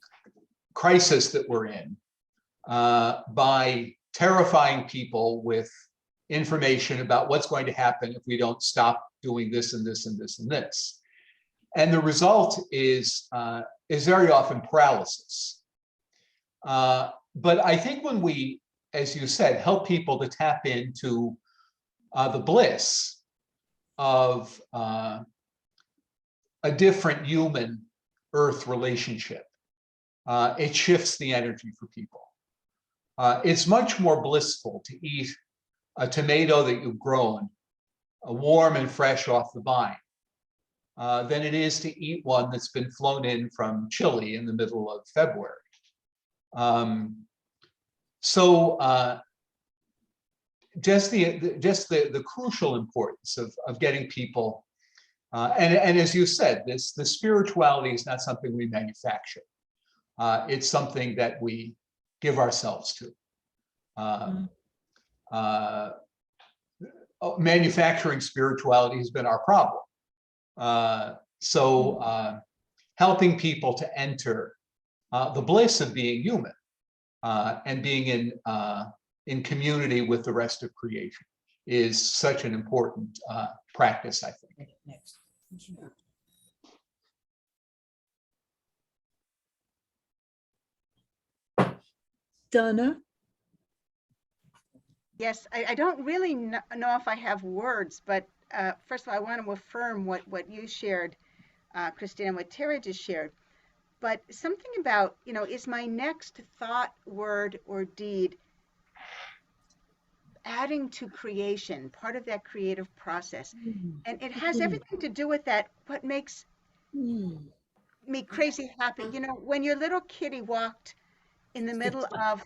crisis that we're in by terrifying people with information about what's going to happen if we don't stop doing this and this and this and this. And the result is very often paralysis. But I think when we, as you said, help people to tap into the bliss of a different human earth relationship, it shifts the energy for people. It's much more blissful to eat a tomato that you've grown warm and fresh off the vine than it is to eat one that's been flown in from Chile in the middle of February. Just the crucial importance of getting people, and as you said, the spirituality is not something we manufacture. It's something that we give ourselves to. Manufacturing spirituality has been our problem. Helping people to enter the bliss of being human and being in community with the rest of creation is such an important practice, I think. Next. Donna? Yes, I don't really know if I have words, but first of all, I want to affirm what you shared, Christina, and what Tara just shared. But something about, is my next thought, word, or deed adding to creation, part of that creative process. Mm, And it has mm, everything to do with that, what makes mm. me crazy happy. You know, when your little kitty walked in the middle of,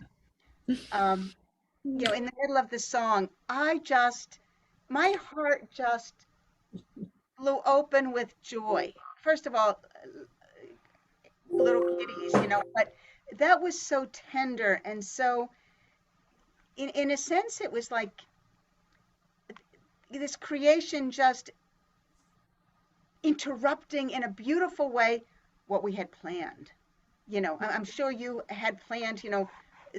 um, in the middle of the song, my heart just flew open with joy. First of all, little kitties, but that was so tender. And so, in a sense, it was like this creation just interrupting in a beautiful way what we had planned. I'm sure you had planned,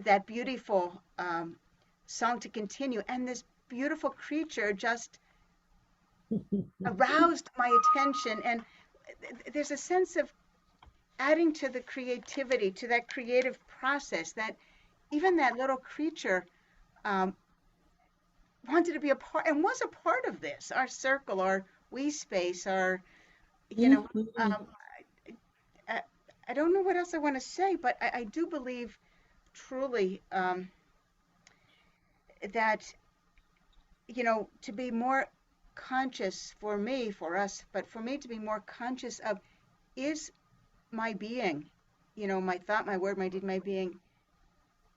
that beautiful song to continue. And this beautiful creature just aroused my attention. And there's a sense of adding to the creativity, to that creative process, that even that little creature um, wanted to be a part and was a part of this, our circle, our we space, our, you know, Mhm. um, I, I don't know what else I want to say, but I do believe truly that, to be more conscious for me, for us, but for me to be more conscious of, is my being, my thought, my word, my deed, my being,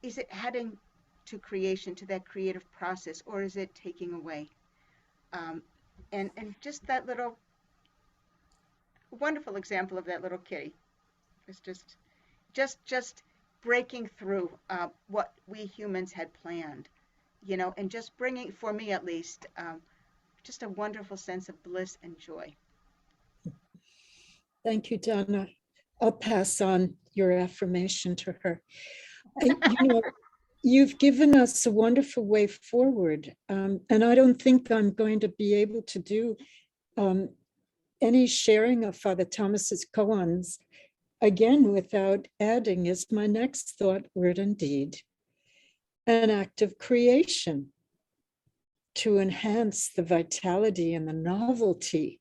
is it adding to creation, to that creative process, or is it taking away? Um, and just that little wonderful example of that little kitty is just breaking through what we humans had planned, and just bringing, for me at least, just a wonderful sense of bliss and joy. Thank you, Donna. I'll pass on your affirmation to her. You've given us a wonderful way forward. And I don't think I'm going to be able to do any sharing of Father Thomas's koans again without adding as my next thought, word, and deed, an act of creation to enhance the vitality and the novelty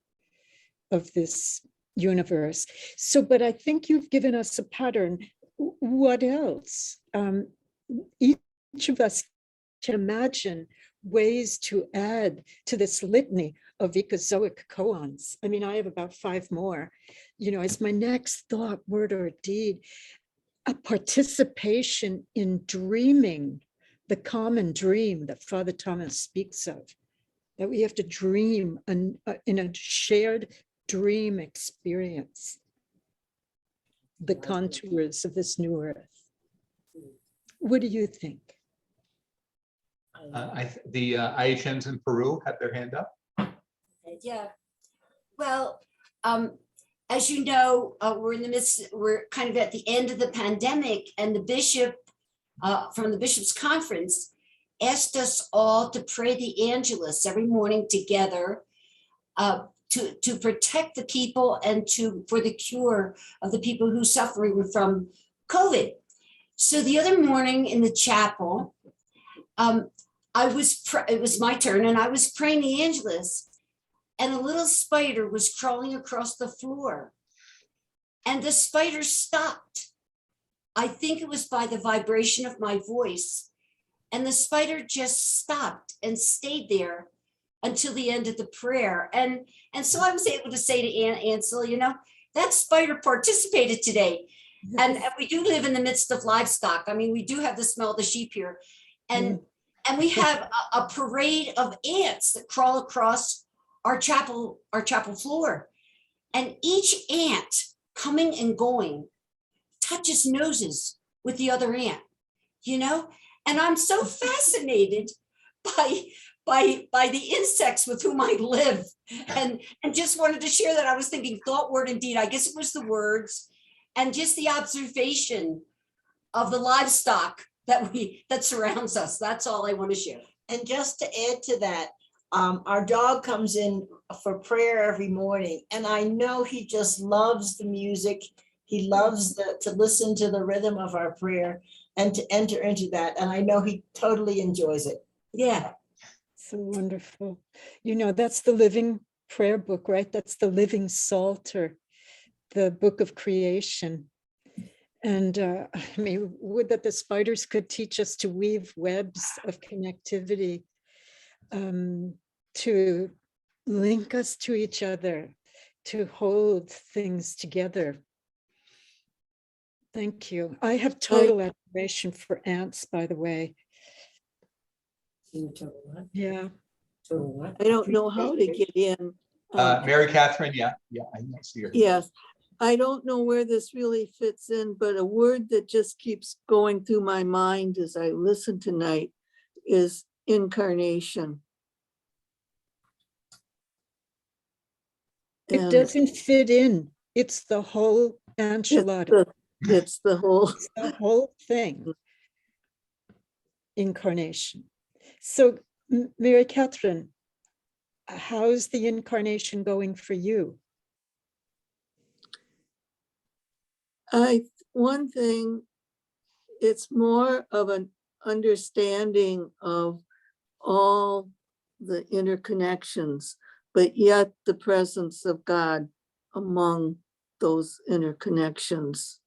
of this universe. So, but I think you've given us a pattern. What else? Each of us can imagine ways to add to this litany of ecozoic koans. I mean, I have about 5 more, as my next thought, word, or deed, a participation in dreaming the common dream that Father Thomas speaks of, that we have to dream in a shared dream experience, the contours of this new earth. What do you think? The IHNs in Peru have their hand up. Yeah. Well, as you know, we're kind of at the end of the pandemic, and the bishop from the Bishop's Conference asked us all to pray the Angelus every morning together to protect the people and for the cure of the people who are suffering from COVID. So the other morning in the chapel, it was my turn, and I was praying the Angelus, and a little spider was crawling across the floor, and the spider stopped. I think it was by the vibration of my voice, and the spider just stopped and stayed there until the end of the prayer. And so I was able to say to Aunt Ansel, that spider participated today. And we do live in the midst of livestock. I mean, we do have the smell of the sheep here. And we have a parade of ants that crawl across our chapel floor. And each ant coming and going touches noses with the other ant, And I'm so fascinated by the insects with whom I live, and just wanted to share that. I was thinking thought, word, and deed. I guess it was the words, and just the observation of the livestock that surrounds us. That's all I want to share. And just to add to that, our dog comes in for prayer every morning, and I know he just loves the music. He loves to listen to the rhythm of our prayer and to enter into that. And I know he totally enjoys it. Yeah. So wonderful. That's the living prayer book, right? That's the living Psalter, the book of creation. And I mean, would that the spiders could teach us to weave webs of connectivity, to link us to each other, to hold things together. Thank you. I have total admiration for ants, by the way. Yeah. I don't know how to get in. Mary Catherine, yeah, I see her. Yes, I don't know where this really fits in, but a word that just keeps going through my mind as I listen tonight is incarnation. It And doesn't fit in. It's the whole enchilada. it's the whole, It's the whole thing. Incarnation. So, Mary Catherine, how's the incarnation going for you? one thing, it's more of an understanding of all the interconnections, but yet the presence of God among those interconnections.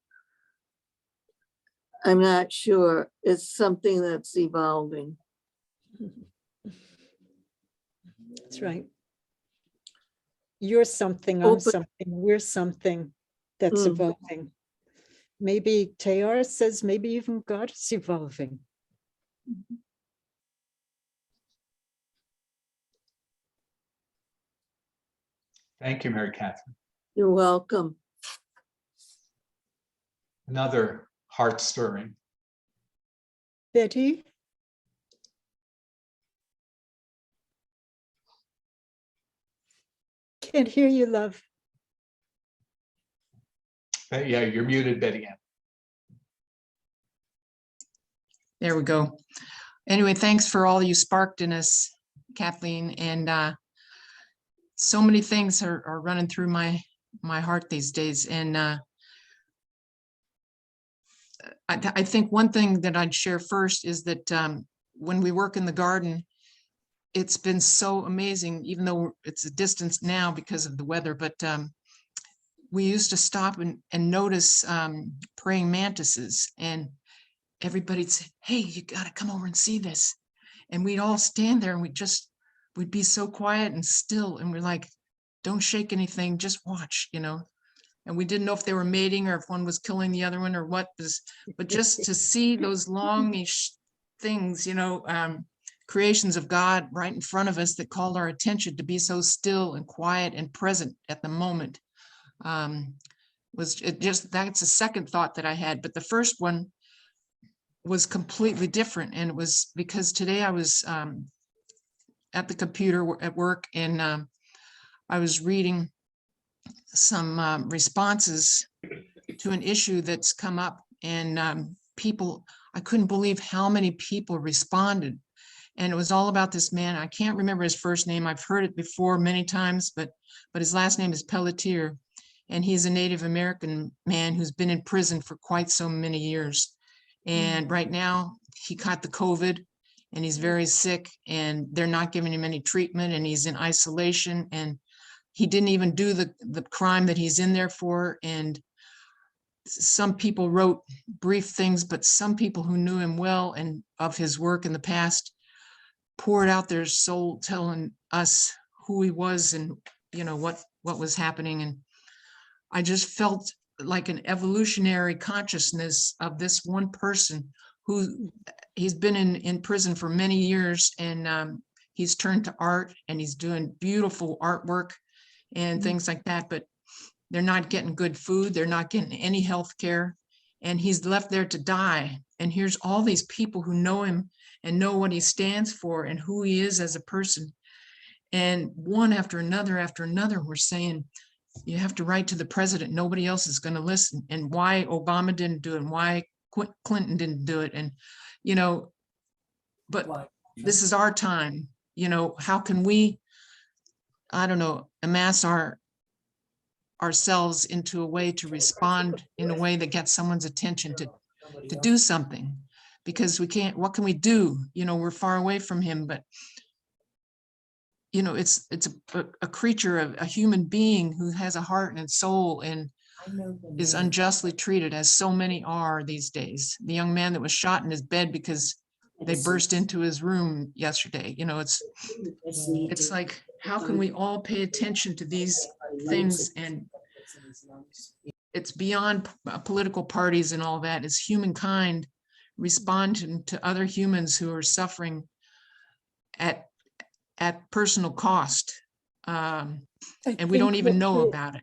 I'm not sure. It's something that's evolving. That's right. You're something, I'm something, we're something that's evolving. Maybe Teilhard says maybe even God is evolving. Thank you, Mary Catherine. You're welcome. Another heart stirring. Betty? Can't hear you, love. Yeah, you're muted, Betty Ann. There we go. Anyway, thanks for all you sparked in us, Kathleen. And so many things are running through my heart these days. And I think one thing that I'd share first is that when we work in the garden, it's been so amazing, even though it's a distance now because of the weather, but we used to stop and notice praying mantises, and everybody'd say, hey, you gotta come over and see this. And we'd all stand there and we'd be so quiet and still. And we're like, don't shake anything, just watch, you know? And we didn't know if they were mating or if one was killing the other one or what, but just to see those longish things, you know, creations of God right in front of us that called our attention to be so still and quiet and present at the moment. Was it just, that's a second thought that I had, but the first one was completely different. And it was because today I was at the computer at work, and I was reading some responses to an issue that's come up, and people, I couldn't believe how many people responded. And it was all about this man. I can't remember his first name. I've heard it before many times, but his last name is Pelletier. And he's a Native American man who's been in prison for quite so many years. And right now he caught the COVID and he's very sick, and they're not giving him any treatment, and he's in isolation, and he didn't even do the crime that he's in there for. And some people wrote brief things, but some people who knew him well and of his work in the past poured out their soul, telling us who he was and, you know, what was happening. And I just felt like an evolutionary consciousness of this one person who he's been in prison for many years, and he's turned to art, and he's doing beautiful artwork and things like that, but they're not getting good food. They're not getting any health care, and he's left there to die. And here's all these people who know him and know what he stands for and who he is as a person. And one after another, we're saying, you have to write to the president. Nobody else is going to listen. And why Obama didn't do it, and why Clinton didn't do it. And, you know, but this is our time. You know, how can we, I don't know, amass ourselves into a way to respond in a way that gets someone's attention to do something? Because we can't, what can we do? You know, we're far away from him, but you know, it's a creature, a human being who has a heart and soul, and is unjustly treated, as so many are these days. The young man that was shot in his bed because they burst into his room yesterday. You know, it's like, how can we all pay attention to these things? And it's beyond political parties and all that. It's humankind responding to other humans who are suffering at personal cost. And we don't even know about it.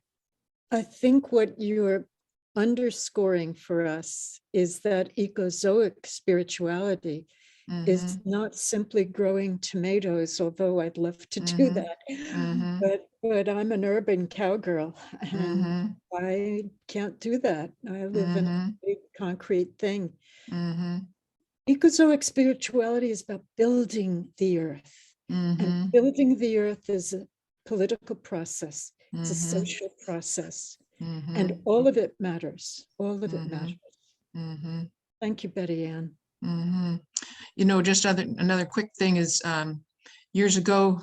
I think what you're underscoring for us is that ecozoic spirituality is not simply growing tomatoes, although I'd love to do that. But I'm an urban cowgirl and I can't do that. I live in a big concrete thing. Ecozoic spirituality is about building the earth. And building the earth is a political process. It's a social process. And all of it matters. All of it matters. Thank you, Betty Ann. You know, just another quick thing is, years ago,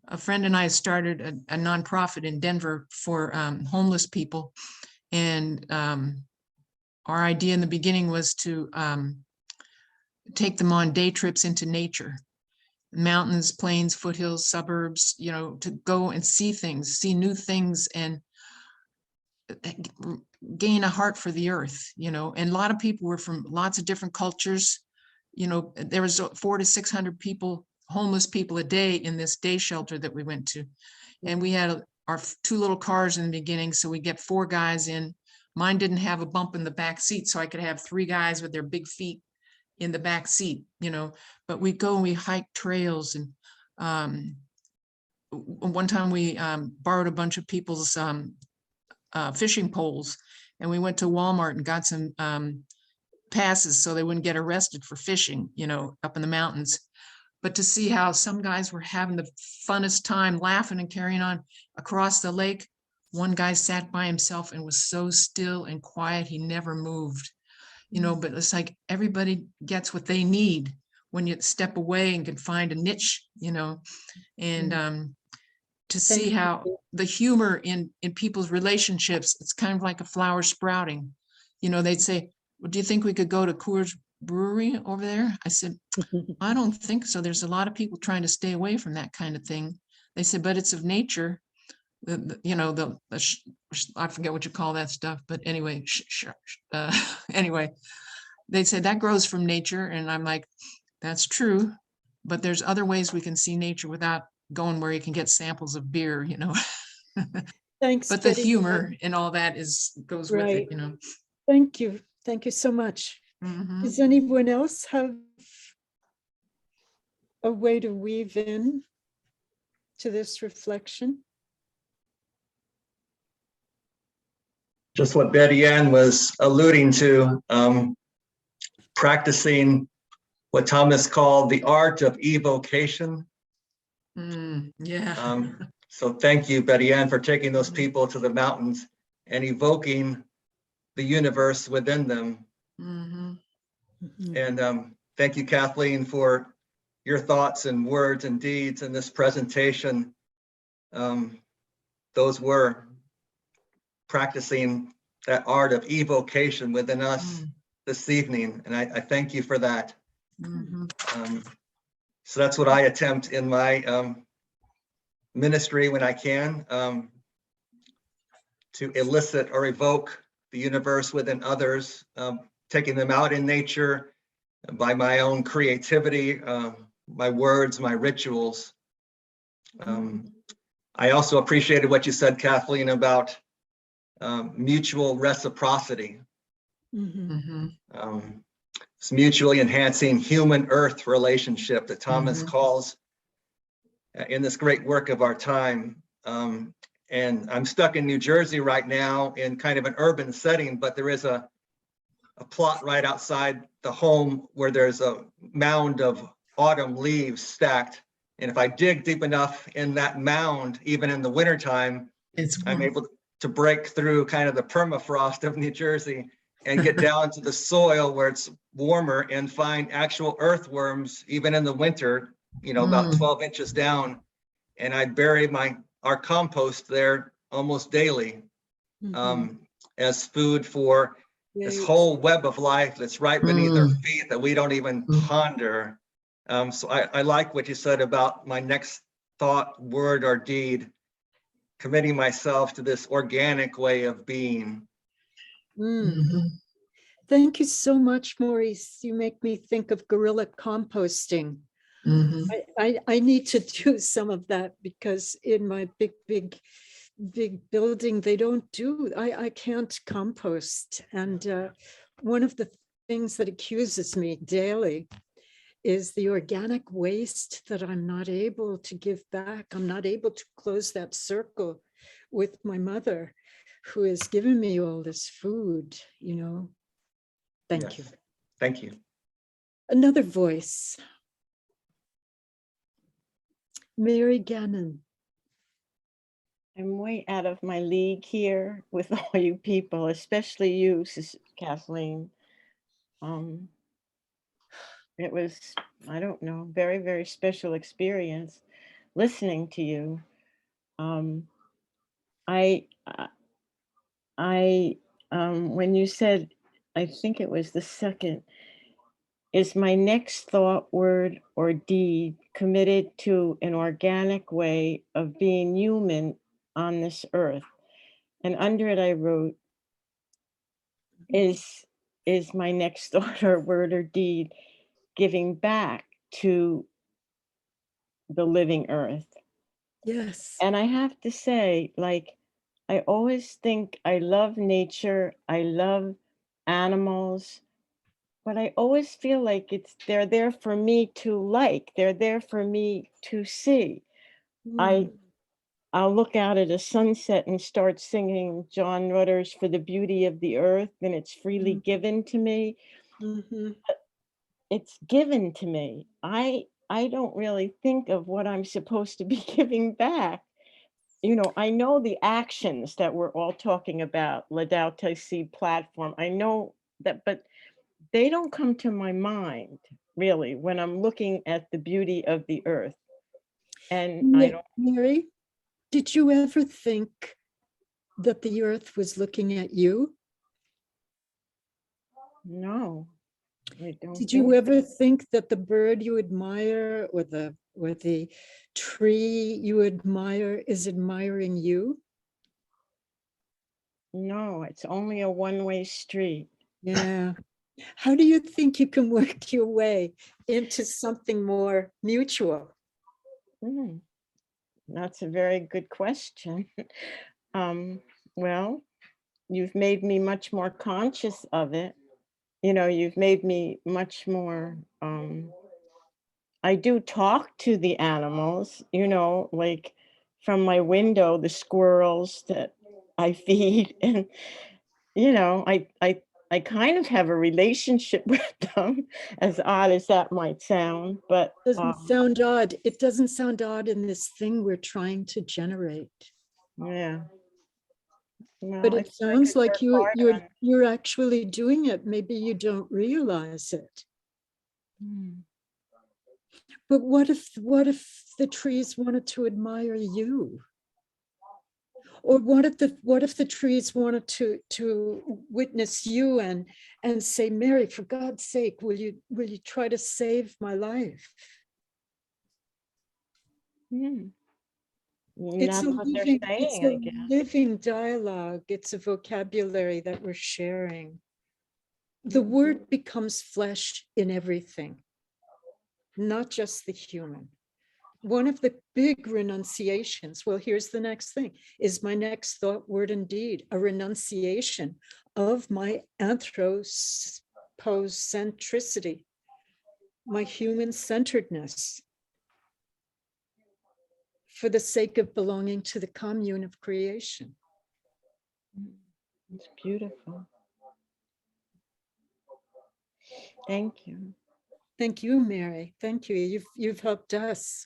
a friend and I started a nonprofit in Denver for homeless people. And our idea in the beginning was to take them on day trips into nature. Mountains, plains, foothills, suburbs, you know, to go and see things, see new things, and gain a heart for the earth, you know. And a lot of people were from lots of different cultures. You know, there was 400 to 600 people, homeless people a day in this day shelter that we went to. And we had our 2 little cars in the beginning, so we get 4 guys in. Mine didn't have a bump in the back seat, so I could have 3 guys with their big feet in the back seat, you know. But we go and we hike trails. And one time we borrowed a bunch of people's fishing poles, and we went to Walmart and got some passes so they wouldn't get arrested for fishing, you know, up in the mountains. But to see how some guys were having the funnest time laughing and carrying on across the lake. One guy sat by himself and was so still and quiet, he never moved. You know, but it's like everybody gets what they need when you step away and can find a niche, you know. And to see how the humor in people's relationships, it's kind of like a flower sprouting. You know, they'd say, well, do you think we could go to Coors Brewery over there? I said, I don't think so. There's a lot of people trying to stay away from that kind of thing. They said, but it's of nature. You know, I forget what you call that stuff, but anyway, anyway, they say that grows from nature. And I'm like, that's true, but there's other ways we can see nature without going where you can get samples of beer, you know. Thanks. But the humor and all that goes with it, you know. Thank you. Thank you so much. Does anyone else have a way to weave in to this reflection? Just what Betty Ann was alluding to, practicing what Thomas called the art of evocation. Yeah. So thank you, Betty Ann, for taking those people to the mountains and evoking the universe within them. And thank you, Kathleen, for your thoughts and words and deeds in this presentation. Those were practicing that art of evocation within us this evening, and I thank you for that. So that's what I attempt in my ministry when I can, to elicit or evoke the universe within others, taking them out in nature by my own creativity, my words, my rituals. I also appreciated what you said, Kathleen, about mutual reciprocity. It's mutually enhancing human-earth relationship that Thomas calls in this great work of our time. And I'm stuck in New Jersey right now in kind of an urban setting, but there is a plot right outside the home where there's a mound of autumn leaves stacked. And if I dig deep enough in that mound, even in the wintertime, I'm able to break through kind of the permafrost of New Jersey and get down to the soil where it's warmer and find actual earthworms, even in the winter, you know, about 12 inches down. And I bury our compost there almost daily. as food for this whole web of life that's right beneath our feet that we don't even ponder. So I like what you said about my next thought, word, or deed, committing myself to this organic way of being. Thank you so much, Maurice. You make me think of guerrilla composting. I need to do some of that because in my big building, they don't do, I can't compost. And one of the things that accuses me daily is the organic waste that I'm not able to give back. I'm not able to close that circle with my mother, who has given me all this food, you know. Thank you. Thank you. Another voice. Mary Gannon. I'm way out of my league here with all you people, especially you, Kathleen. It was, I don't know, very, very special experience listening to you. When you said, I think it was the second, is my next thought, word, or deed committed to an organic way of being human on this earth? And under it, I wrote, is my next thought or word or deed giving back to the living earth? Yes. And I have to say, like, I always think I love nature, I love animals, but I always feel like they're there for me to like, they're there for me to see. I'll look out at a sunset and start singing John Rutter's For the Beauty of the Earth, and it's freely given to me. It's given to me. I don't really think of what I'm supposed to be giving back. You know, I know the actions that we're all talking about, Laudato Si platform. I know that, but they don't come to my mind really when I'm looking at the beauty of the earth. And I don't. Mary, did you ever think that the earth was looking at you? No, I don't. Did you ever think that the bird you admire or the tree you admire is admiring you? No, it's only a one-way street. Yeah. How do you think you can work your way into something more mutual? That's a very good question. Well, you've made me much more conscious of it. You know, you've made me much more, I do talk to the animals, you know, like from my window, the squirrels that I feed, and, you know, I kind of have a relationship with them, as odd as that might sound, but Doesn't sound odd. It doesn't sound odd in this thing we're trying to generate. yeah. Well, But I it think I sounds could like work harder on it. you're actually doing it. Maybe you don't realize it. But what if the trees wanted to admire you? Or what if the trees wanted to witness you and say, Mary, for God's sake, will you try to save my life? It's That's what they're saying, I guess. living dialogue. It's a vocabulary that we're sharing. The word becomes flesh in everything, not just the human. One of the big renunciations, well, here's the next thing, is my next thought, word, and deed, a renunciation of my anthropocentricity, my human-centeredness, for the sake of belonging to the commune of creation. It's beautiful. Thank you. Thank you, Mary. Thank you. You've helped us.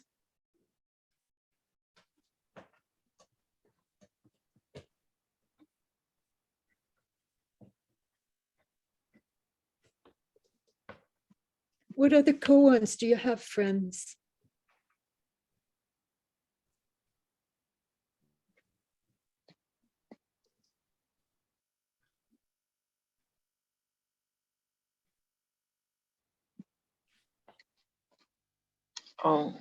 What other koans do you have, friends? Oh,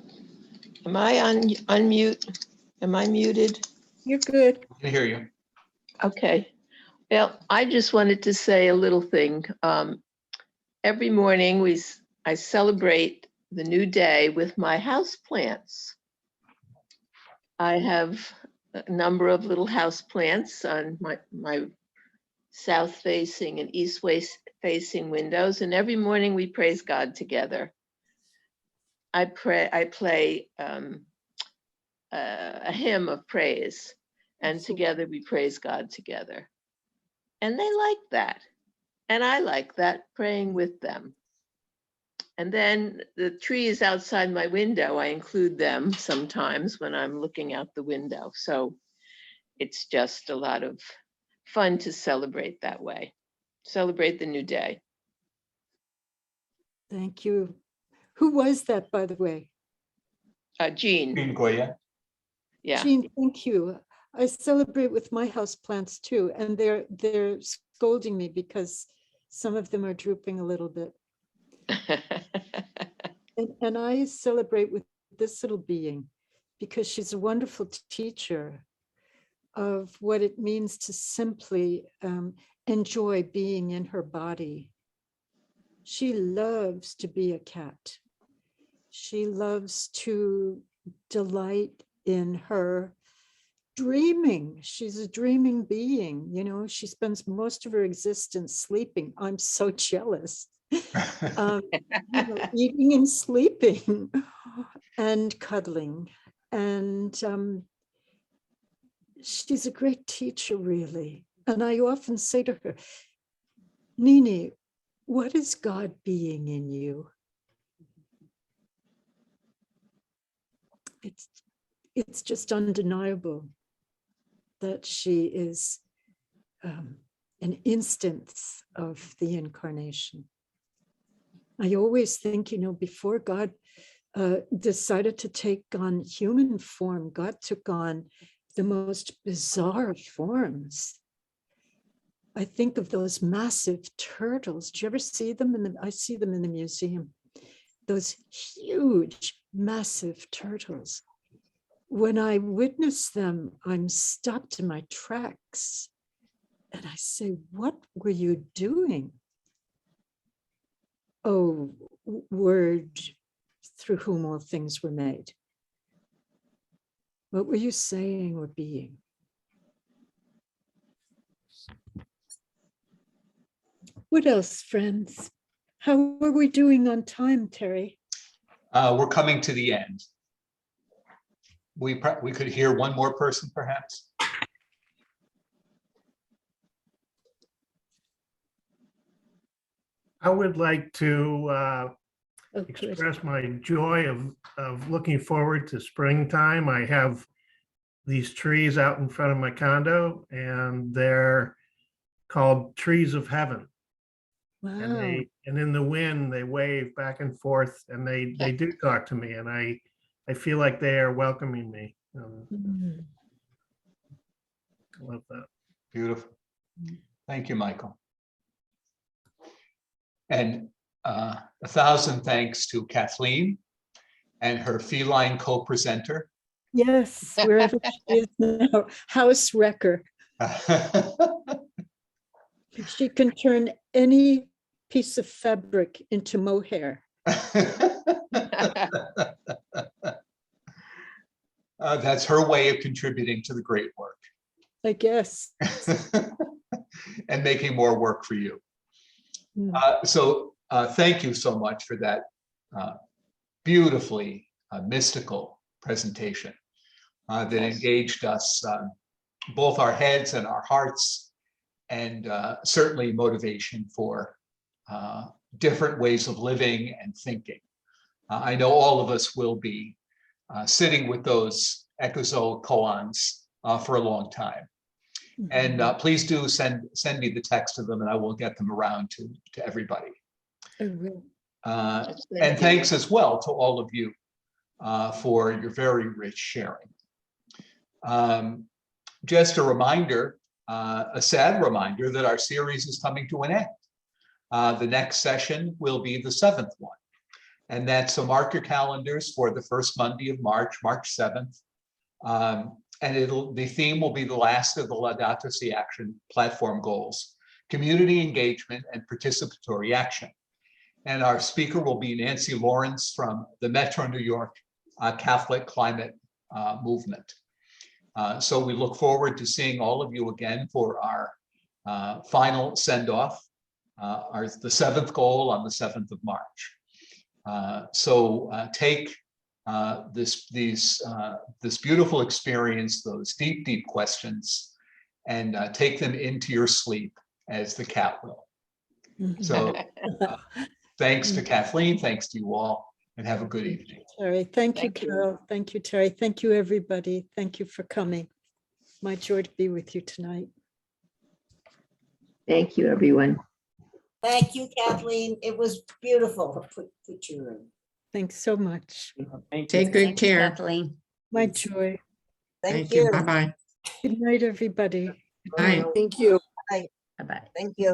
am I unmute? Am I muted? You're good. I hear you. Okay. Well, I just wanted to say a little thing. Every morning I celebrate the new day with my house plants. I have a number of little house plants on my south facing and east facing windows, and every morning we praise God together. I play a hymn of praise, and together we praise God together. And they like that. And I like that, praying with them. And then the trees outside my window, I include them sometimes when I'm looking out the window. So it's just a lot of fun to celebrate that way. Celebrate the new day. Thank you. Who was that, by the way? Jean. Jean Goya. Yeah. Jean, thank you. I celebrate with my houseplants too, and they're scolding me because some of them are drooping a little bit. And I celebrate with this little being because she's a wonderful teacher of what it means to simply enjoy being in her body. She loves to be a cat. She loves to delight in her dreaming. She's a dreaming being, you know, she spends most of her existence sleeping. I'm so jealous. You know, eating and sleeping and cuddling. And she's a great teacher, really. And I often say to her, Nini, what is God being in you? It's just undeniable that she is an instance of the incarnation. I always think, you know, before God decided to take on human form, God took on the most bizarre forms. I think of those massive turtles. Do you ever see them? I see them in the museum. Those huge, massive turtles. When I witness them, I'm stopped in my tracks. And I say, what were you doing? Oh, word through whom all things were made. What were you saying or being? What else, friends? How are we doing on time, Terry? We're coming to the end. We could hear one more person, perhaps. I would like to express my joy of looking forward to springtime. I have these trees out in front of my condo, and they're called trees of heaven. Wow. And in the wind, they wave back and forth, and they do talk to me, and I feel like they are welcoming me. I love that. Beautiful. Thank you, Michael. And 1,000 thanks to Kathleen and her feline co-presenter. Yes, wherever she is now, house wrecker. She can turn any piece of fabric into mohair. That's her way of contributing to the great work. I guess. And making more work for you. So thank you so much for that beautifully mystical presentation that engaged us, both our heads and our hearts, and certainly motivation for different ways of living and thinking. I know all of us will be sitting with those echozoic koans for a long time. And please do send me the text of them, and I will get them around to everybody. I will. And thanks as well to all of you for your very rich sharing. Just a reminder, a sad reminder, that our series is coming to an end. The next session will be the 7th one. And that's, so mark your calendars for the first Monday of March, March 7th. And the theme will be the last of the Laudato Si Action Platform goals, community engagement and participatory action. And our speaker will be Nancy Lawrence from the Metro New York Catholic Climate Movement. So we look forward to seeing all of you again for our final send-off, the 7th goal on the 7th of March. Take this beautiful experience, those deep, deep questions, and take them into your sleep as the cat will. So thanks to Kathleen, thanks to you all, and have a good evening. Terry, thank you, Carol. Thank you, Terry. Thank you, everybody. Thank you for coming. My joy to be with you tonight. Thank you, everyone. Thank you, Kathleen. It was beautiful. Put your room. Thanks so much. Take good care. Kathleen. My joy. Thank you. Bye-bye. Good night, everybody. Bye. Thank you. Bye-bye. Thank you.